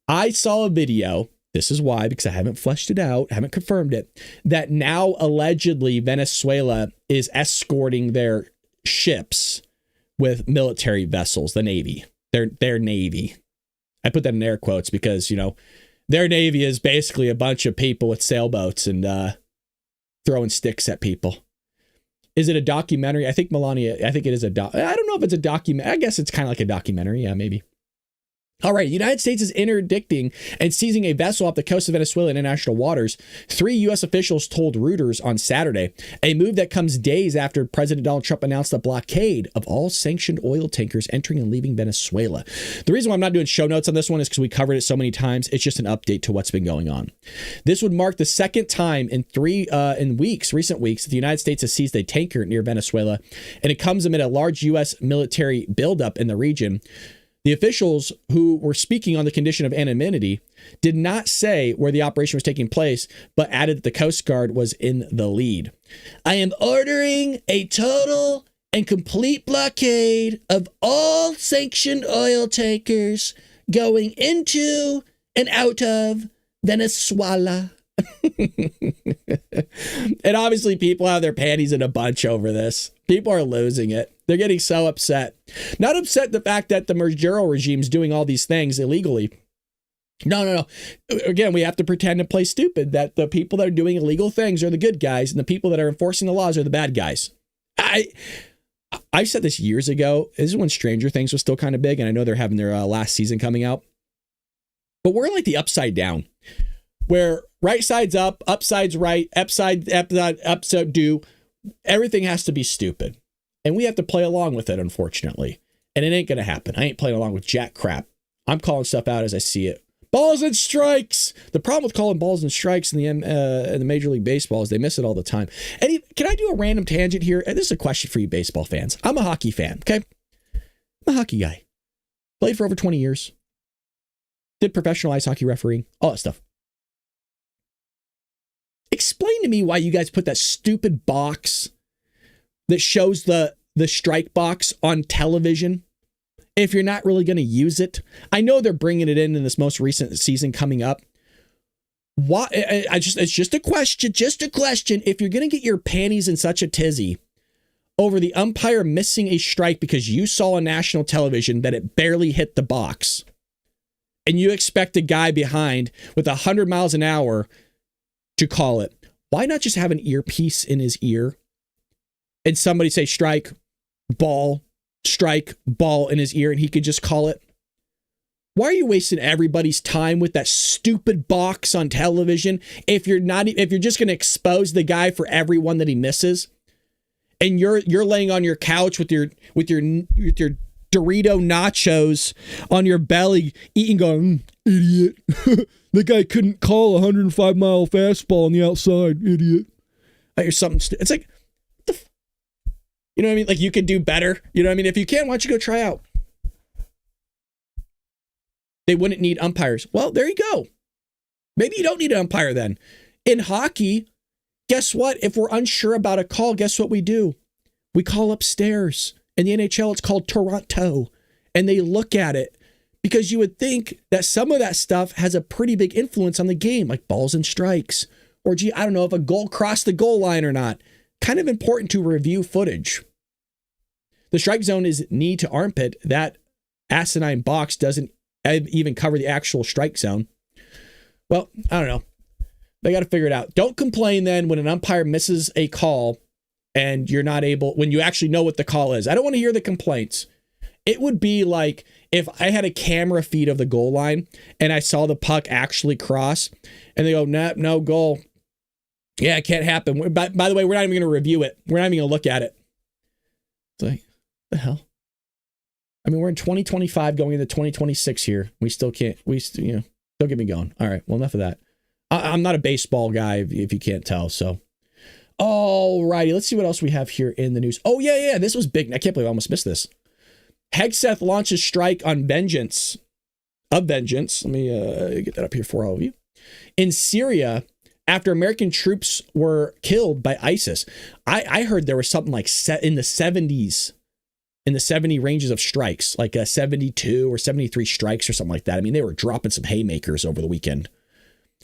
I saw a video. This is why, because I haven't fleshed it out, haven't confirmed it, that now allegedly Venezuela is escorting their ships with military vessels, the Navy, their Navy. I put that in air quotes because, you know, their Navy is basically a bunch of people with sailboats and throwing sticks at people. Is it a documentary? I think it is I don't know if it's a documentary. I guess it's kind of like a documentary. Yeah, maybe. All right, the United States is interdicting and seizing a vessel off the coast of Venezuela international waters. 3 U.S. officials told Reuters on Saturday, a move that comes days after President Donald Trump announced a blockade of all sanctioned oil tankers entering and leaving Venezuela. The reason why I'm not doing show notes on this one is because we covered it so many times. It's just an update to what's been going on. This would mark the second time in recent weeks, that the United States has seized a tanker near Venezuela, and it comes amid a large U.S. military buildup in the region. The officials who were speaking on the condition of anonymity did not say where the operation was taking place, but added that the Coast Guard was in the lead. I am ordering a total and complete blockade of all sanctioned oil tankers going into and out of Venezuela. And obviously people have their panties in a bunch over this. People are losing it. They're getting so upset. Not upset the fact that the Maduro regime's doing all these things illegally. No. Again, we have to pretend to play stupid that the people that are doing illegal things are the good guys and the people that are enforcing the laws are the bad guys. I said this years ago. This is when Stranger Things was still kind of big, and I know they're having their last season coming out. But we're like the upside down, where right side's up, upside's right, upside do. Everything has to be stupid. And we have to play along with it, unfortunately. And it ain't going to happen. I ain't playing along with jack crap. I'm calling stuff out as I see it. Balls and strikes. The problem with calling balls and strikes in the Major League Baseball is they miss it all the time. And can I do a random tangent here? And this is a question for you baseball fans. I'm a hockey fan, okay? I'm a hockey guy. Played for over 20 years. Did professional ice hockey refereeing. All that stuff. Explain to me why you guys put that stupid box that shows the strike box on television if you're not really going to use it. I know they're bringing it in this most recent season coming up. Why? It's just a question. If you're going to get your panties in such a tizzy over the umpire missing a strike because you saw on national television that it barely hit the box, and you expect a guy behind with 100 miles an hour to call it, why not just have an earpiece in his ear and somebody say strike, ball in his ear, and he could just call it? Why are you wasting everybody's time with that stupid box on television if you're just going to expose the guy for every one that he misses? And you're laying on your couch with your Dorito nachos on your belly, eating, going, idiot. The guy couldn't call a 105-mile fastball on the outside, idiot. Or something. It's like, you know what I mean? Like, you could do better. You know what I mean? If you can, why don't you go try out? They wouldn't need umpires. Well, there you go. Maybe you don't need an umpire then. In hockey, guess what? If we're unsure about a call, guess what we do? We call upstairs. In the NHL, it's called Toronto. And they look at it, because you would think that some of that stuff has a pretty big influence on the game, like balls and strikes. Or, I don't know if a goal crossed the goal line or not. Kind of important to review footage. The strike zone is knee to armpit. That asinine box doesn't even cover the actual strike zone. Well, I don't know. They got to figure it out. Don't complain then when an umpire misses a call and you're not able, when you actually know what the call is. I don't want to hear the complaints. It would be like if I had a camera feed of the goal line and I saw the puck actually cross and they go, no goal. Yeah, it can't happen. By the way, we're not even going to review it. We're not even going to look at it. It's like, the hell? I mean, we're in 2025 going into 2026 here. We still can't, don't get me going. All right, well, enough of that. I'm not a baseball guy, if you can't tell. So, All righty. Let's see what else we have here in the news. Oh, yeah. This was big. I can't believe I almost missed this. Hegseth launches strike on vengeance. Of vengeance. Let me get that up here for all of you. In Syria, after American troops were killed by ISIS, I heard there was something like in the 70s, in the 70 ranges of strikes, like 72 or 73 strikes or something like that. I mean, they were dropping some haymakers over the weekend.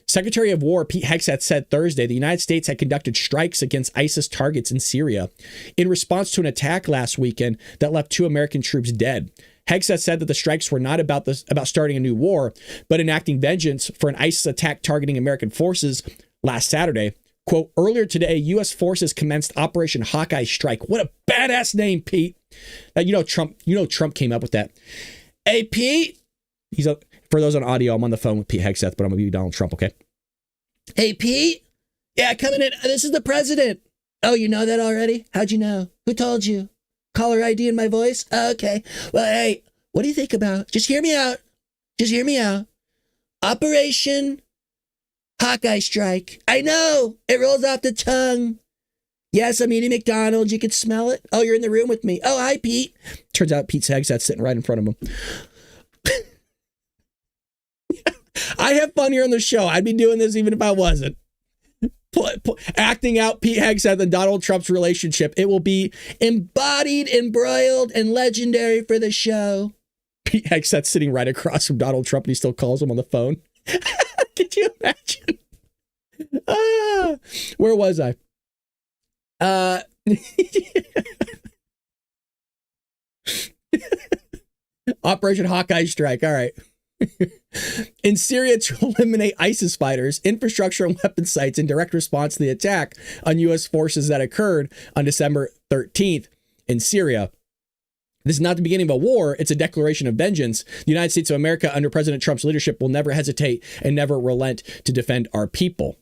Secretary of War Pete Hegseth said Thursday the United States had conducted strikes against ISIS targets in Syria in response to an attack last weekend that left 2 American troops dead. Hegseth said that the strikes were not about starting a new war, but enacting vengeance for an ISIS attack targeting American forces last Saturday. Quote, earlier today, U.S. forces commenced Operation Hawkeye Strike. What a badass name, Pete. Trump came up with that. Hey, Pete. For those on audio, I'm on the phone with Pete Hegseth, but I'm going to be Donald Trump, okay? Hey, Pete. Yeah, coming in. This is the president. Oh, you know that already? How'd you know? Who told you? Caller ID in my voice? Oh, okay. Well, hey, what do you think about? Just hear me out. Operation Hawkeye Strike. I know. It rolls off the tongue. Yes, I'm eating McDonald's. You can smell it. Oh, you're in the room with me. Oh, hi, Pete. Turns out Pete Hegseth's sitting right in front of him. I have fun here on the show. I'd be doing this even if I wasn't. Acting out Pete Hegseth and Donald Trump's relationship. It will be embodied, embroiled, and legendary for the show. Pete Hegseth sitting right across from Donald Trump and he still calls him on the phone. Could you imagine? Where was I? Operation Hawkeye Strike. All right. In Syria to eliminate ISIS fighters, infrastructure and weapon sites in direct response to the attack on U.S. forces that occurred on December 13th in Syria. This is not the beginning of a war. It's a declaration of vengeance. The United States of America under President Trump's leadership will never hesitate and never relent to defend our people.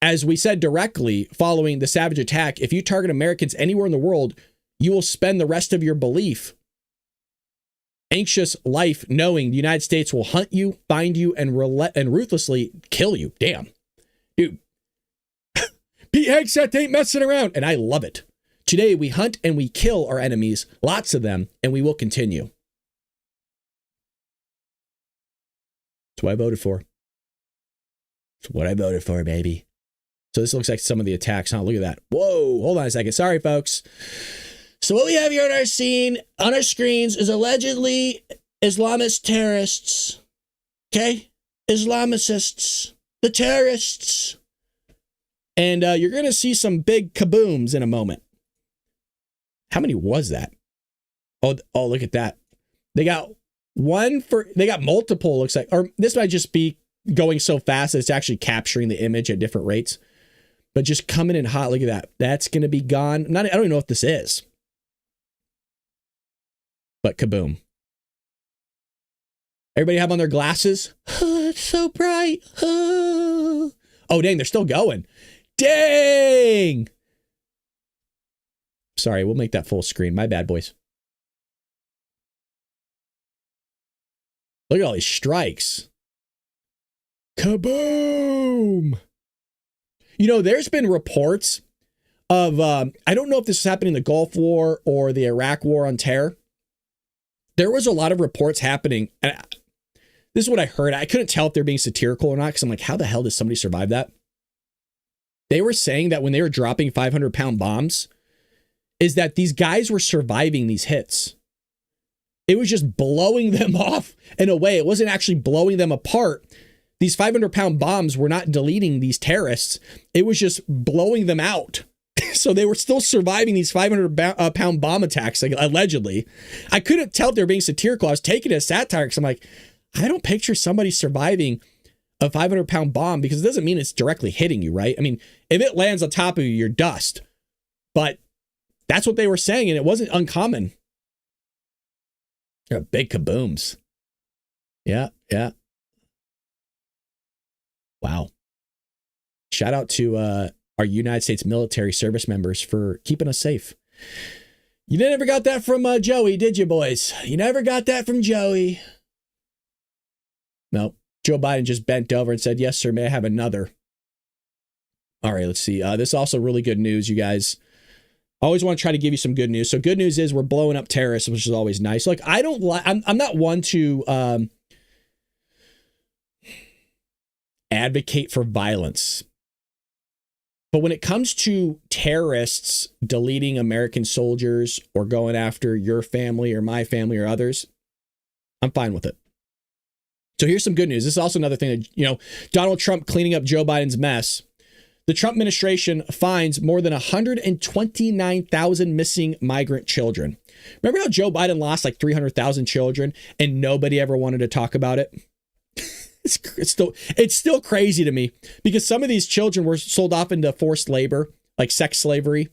As we said directly following the savage attack, if you target Americans anywhere in the world, you will spend the rest of your anxious life knowing the United States will hunt you, find you, and ruthlessly kill you. Damn. Dude. Pete Hegseth ain't messing around. And I love it. Today, we hunt and we kill our enemies, lots of them, and we will continue. That's what I voted for. That's what I voted for, baby. So this looks like some of the attacks, huh? Look at that. Whoa, hold on a second. Sorry, folks. So what we have here on our screens is allegedly Islamist terrorists. Okay? Islamicists. The terrorists. And you're going to see some big kabooms in a moment. How many was that? Oh, look at that. They got multiple, looks like, or this might just be going so fast that it's actually capturing the image at different rates. But just coming in hot, look at that. That's going to be gone. I don't even know what this is. But kaboom. Everybody have on their glasses? Oh, it's so bright. Oh, dang, they're still going. Dang. Sorry, we'll make that full screen. My bad, boys. Look at all these strikes. Kaboom. You know, there's been reports of, I don't know if this is happening in the Gulf War or the Iraq War on Terror. There was a lot of reports happening. And this is what I heard. I couldn't tell if they're being satirical or not because I'm like, how the hell does somebody survive that? They were saying that when they were dropping 500-pound bombs, is that these guys were surviving these hits. It was just blowing them off in a way. It wasn't actually blowing them apart. These 500-pound bombs were not deleting these terrorists. It was just blowing them out. So they were still surviving these 500-pound bomb attacks, like, allegedly. I couldn't tell if they were being satirical. I was taking it as satire because I'm like, I don't picture somebody surviving a 500-pound bomb because it doesn't mean it's directly hitting you, right? I mean, if it lands on top of you, you're dust. But that's what they were saying, and it wasn't uncommon. They're big kabooms. Yeah. Wow. Shout out to our United States military service members for keeping us safe. You never got that from Joey, did you, boys? You never got that from Joey. No, Joe Biden just bent over and said, yes, sir, may I have another? All right, let's see. This is also really good news, you guys. I always want to try to give you some good news. So good news is we're blowing up terrorists, which is always nice. Like, I'm not one to advocate for violence. But when it comes to terrorists deleting American soldiers or going after your family or my family or others, I'm fine with it. So here's some good news. This is also another thing that, Donald Trump cleaning up Joe Biden's mess. The Trump administration finds more than 129,000 missing migrant children. Remember how Joe Biden lost like 300,000 children and nobody ever wanted to talk about it? It's still crazy to me because some of these children were sold off into forced labor, like sex slavery,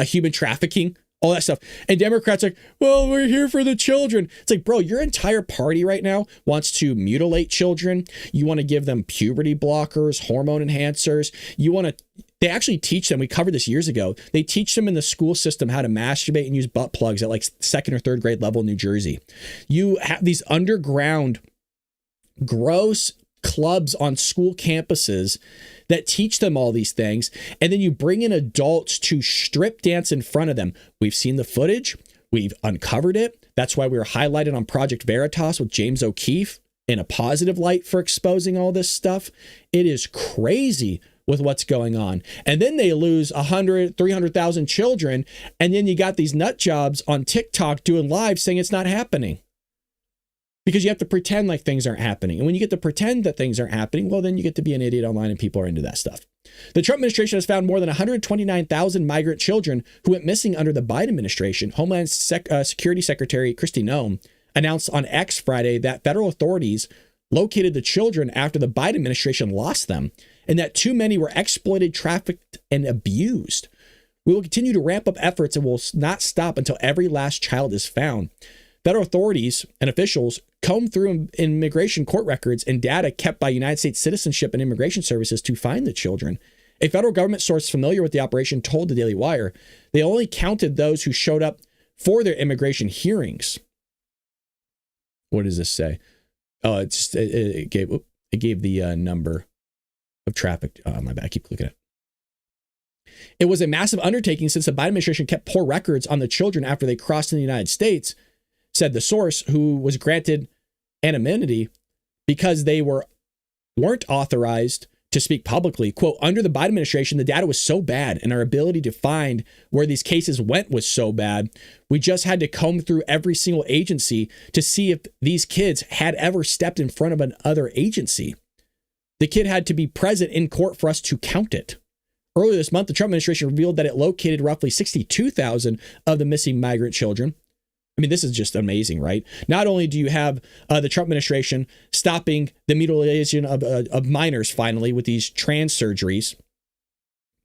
human trafficking, all that stuff. And Democrats are like, well, we're here for the children. It's like, bro, your entire party right now wants to mutilate children. You want to give them puberty blockers, hormone enhancers. They actually teach them. We covered this years ago. They teach them in the school system how to masturbate and use butt plugs at like second or third grade level in New Jersey. You have these underground gross clubs on school campuses that teach them all these things. And then you bring in adults to strip dance in front of them. We've seen the footage. We've uncovered it. That's why we were highlighted on Project Veritas with James O'Keefe in a positive light for exposing all this stuff. It is crazy with what's going on. And then they lose 300,000 children. And then you got these nut jobs on TikTok doing live saying it's not happening. Because you have to pretend like things aren't happening. And when you get to pretend that things aren't happening, well, then you get to be an idiot online and people are into that stuff. The Trump administration has found more than 129,000 migrant children who went missing under the Biden administration. Homeland Security Secretary Kristi Noem announced on X Friday that federal authorities located the children after the Biden administration lost them and that too many were exploited, trafficked, and abused. We will continue to ramp up efforts and will not stop until every last child is found. Federal authorities and officials combed through immigration court records and data kept by United States Citizenship and Immigration Services to find the children. A federal government source familiar with the operation told the Daily Wire they only counted those who showed up for their immigration hearings. What does this say? Oh, it gave the number of traffic. Oh, my bad. I keep clicking it. It was a massive undertaking since the Biden administration kept poor records on the children after they crossed in the United States, said the source, who was granted anonymity because they weren't authorized to speak publicly. Quote, under the Biden administration, the data was so bad and our ability to find where these cases went was so bad. We just had to comb through every single agency to see if these kids had ever stepped in front of another agency. The kid had to be present in court for us to count it. Earlier this month, the Trump administration revealed that it located roughly 62,000 of the missing migrant children. I mean, this is just amazing, right? Not only do you have the Trump administration stopping the mutilation of minors finally with these trans surgeries,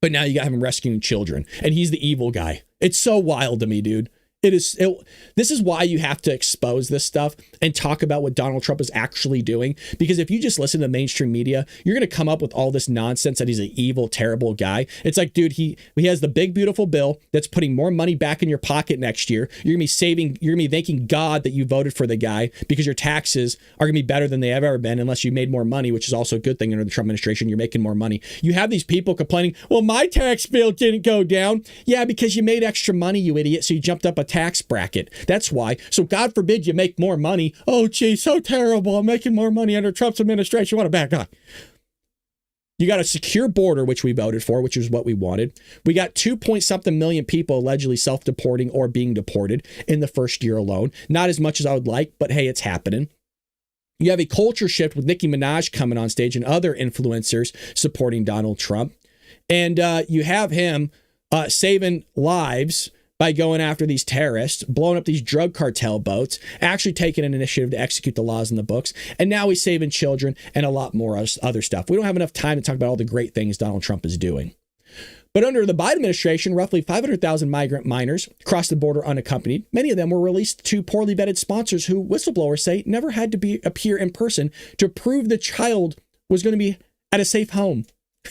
but now you got him rescuing children and he's the evil guy. It's so wild to me, dude. This is why you have to expose this stuff and talk about what Donald Trump is actually doing. Because if you just listen to mainstream media, you're going to come up with all this nonsense that he's an evil, terrible guy. It's like, dude, he has the big, beautiful bill that's putting more money back in your pocket next year. You're going to be thanking God that you voted for the guy because your taxes are going to be better than they have ever been unless you made more money, which is also a good thing under the Trump administration. You're making more money. You have these people complaining, well, my tax bill didn't go down. Yeah, because you made extra money, you idiot. So you jumped up a tax bracket. That's why. So God forbid you make more money. Oh, gee, so terrible. I'm making more money under Trump's administration. What a bad guy. You got a secure border, which we voted for, which is what we wanted. We got 2-something million people allegedly self-deporting or being deported in the first year alone. Not as much as I would like, but hey, it's happening. You have a culture shift with Nicki Minaj coming on stage and other influencers supporting Donald Trump. And you have him saving lives by going after these terrorists, blowing up these drug cartel boats, actually taking an initiative to execute the laws in the books. And now he's saving children and a lot more other stuff. We don't have enough time to talk about all the great things Donald Trump is doing. But under the Biden administration, roughly 500,000 migrant minors crossed the border unaccompanied. Many of them were released to poorly vetted sponsors who whistleblowers say never had to appear in person to prove the child was going to be at a safe home.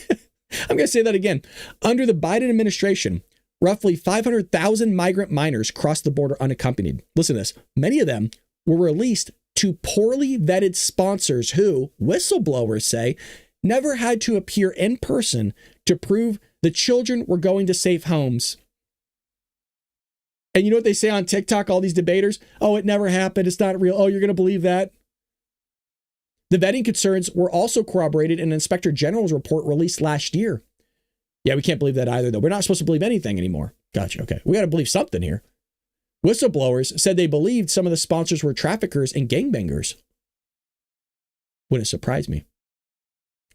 I'm going to say that again. Under the Biden administration, roughly 500,000 migrant minors crossed the border unaccompanied. Listen to this. Many of them were released to poorly vetted sponsors who, whistleblowers say, never had to appear in person to prove the children were going to safe homes. And you know what they say on TikTok, all these debaters? Oh, it never happened. It's not real. Oh, you're going to believe that? The vetting concerns were also corroborated in an Inspector General's report released last year. Yeah, we can't believe that either, though. We're not supposed to believe anything anymore. Gotcha. Okay. We got to believe something here. Whistleblowers said they believed some of the sponsors were traffickers and gangbangers. Wouldn't surprise me.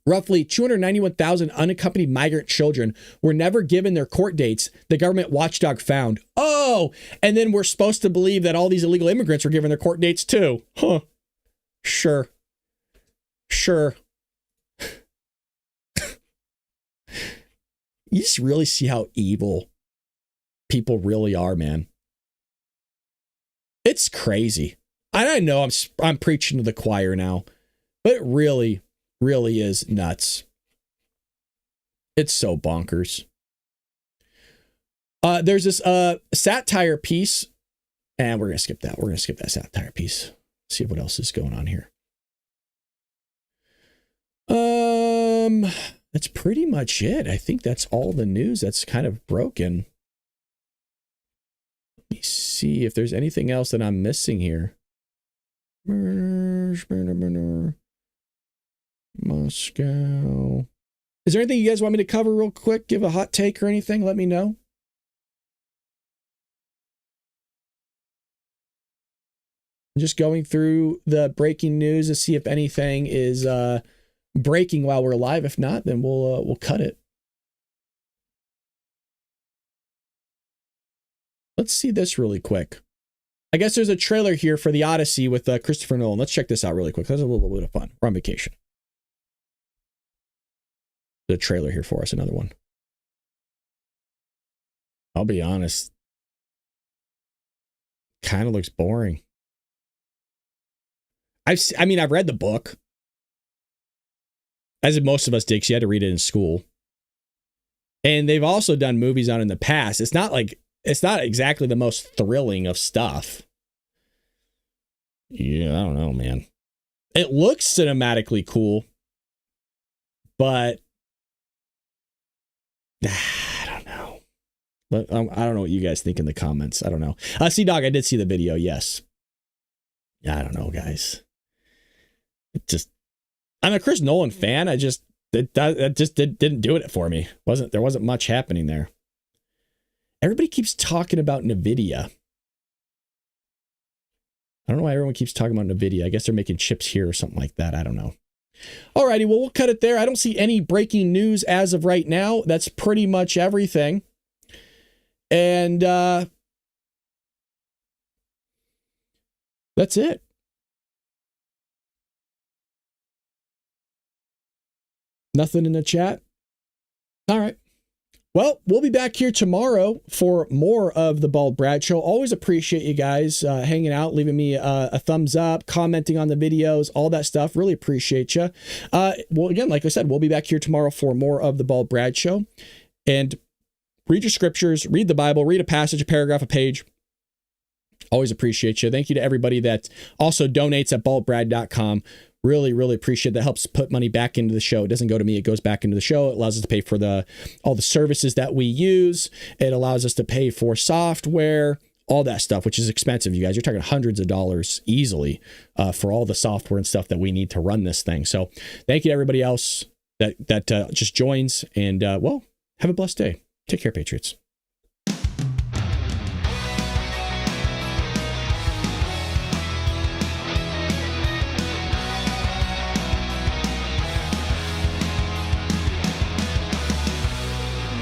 Roughly 291,000 unaccompanied migrant children were never given their court dates, the government watchdog found. Oh, and then we're supposed to believe that all these illegal immigrants were given their court dates too. Huh. Sure. You just really see how evil people really are, man. It's crazy. And I know I'm preaching to the choir now, but it really is nuts. It's so bonkers. There's this satire piece, and we're going to skip that. We're going to skip that satire piece. See what else is going on here. That's pretty much it. I think that's all the news that's kind of broken. Let me see if there's anything else that I'm missing here. Moscow. Is there anything you guys want me to cover real quick? Give a hot take or anything? Let me know. I'm just going through the breaking news to see if anything is breaking while we're live. If not, then we'll cut it. Let's see this really quick. I guess there's a trailer here for The Odyssey with Christopher Nolan. Let's check this out really quick. That's a little bit of fun. We're on vacation. The trailer here for us, another one. I'll be honest. Kind of looks boring. I've read the book. As most of us did, 'cause you had to read it in school. And they've also done movies on it in the past. It's not exactly the most thrilling of stuff. Yeah, I don't know, man. It looks cinematically cool, but I don't know. But I don't know what you guys think in the comments. I don't know. C-Dog, I did see the video. Yes. Yeah, I don't know, guys. I'm a Chris Nolan fan. It just didn't do it for me. There wasn't much happening there. Everybody keeps talking about NVIDIA. I don't know why everyone keeps talking about NVIDIA. I guess they're making chips here or something like that. I don't know. Alrighty, well, we'll cut it there. I don't see any breaking news as of right now. That's pretty much everything. And that's it. Nothing in the chat? All right. Well, we'll be back here tomorrow for more of the Bald Brad Show. Always appreciate you guys hanging out, leaving me a thumbs up, commenting on the videos, all that stuff. Really appreciate you. Well, again, like I said, we'll be back here tomorrow for more of the Bald Brad Show. And read your scriptures, read the Bible, read a passage, a paragraph, a page. Always appreciate you. Thank you to everybody that also donates at baldbrad.com. Really, really appreciate that. Helps put money back into the show. It doesn't go to me. It goes back into the show. It allows us to pay for all the services that we use. It allows us to pay for software, all that stuff, which is expensive, you guys. You're talking hundreds of dollars easily for all the software and stuff that we need to run this thing. So thank you to everybody else that just joins. And, well, have a blessed day. Take care, Patriots.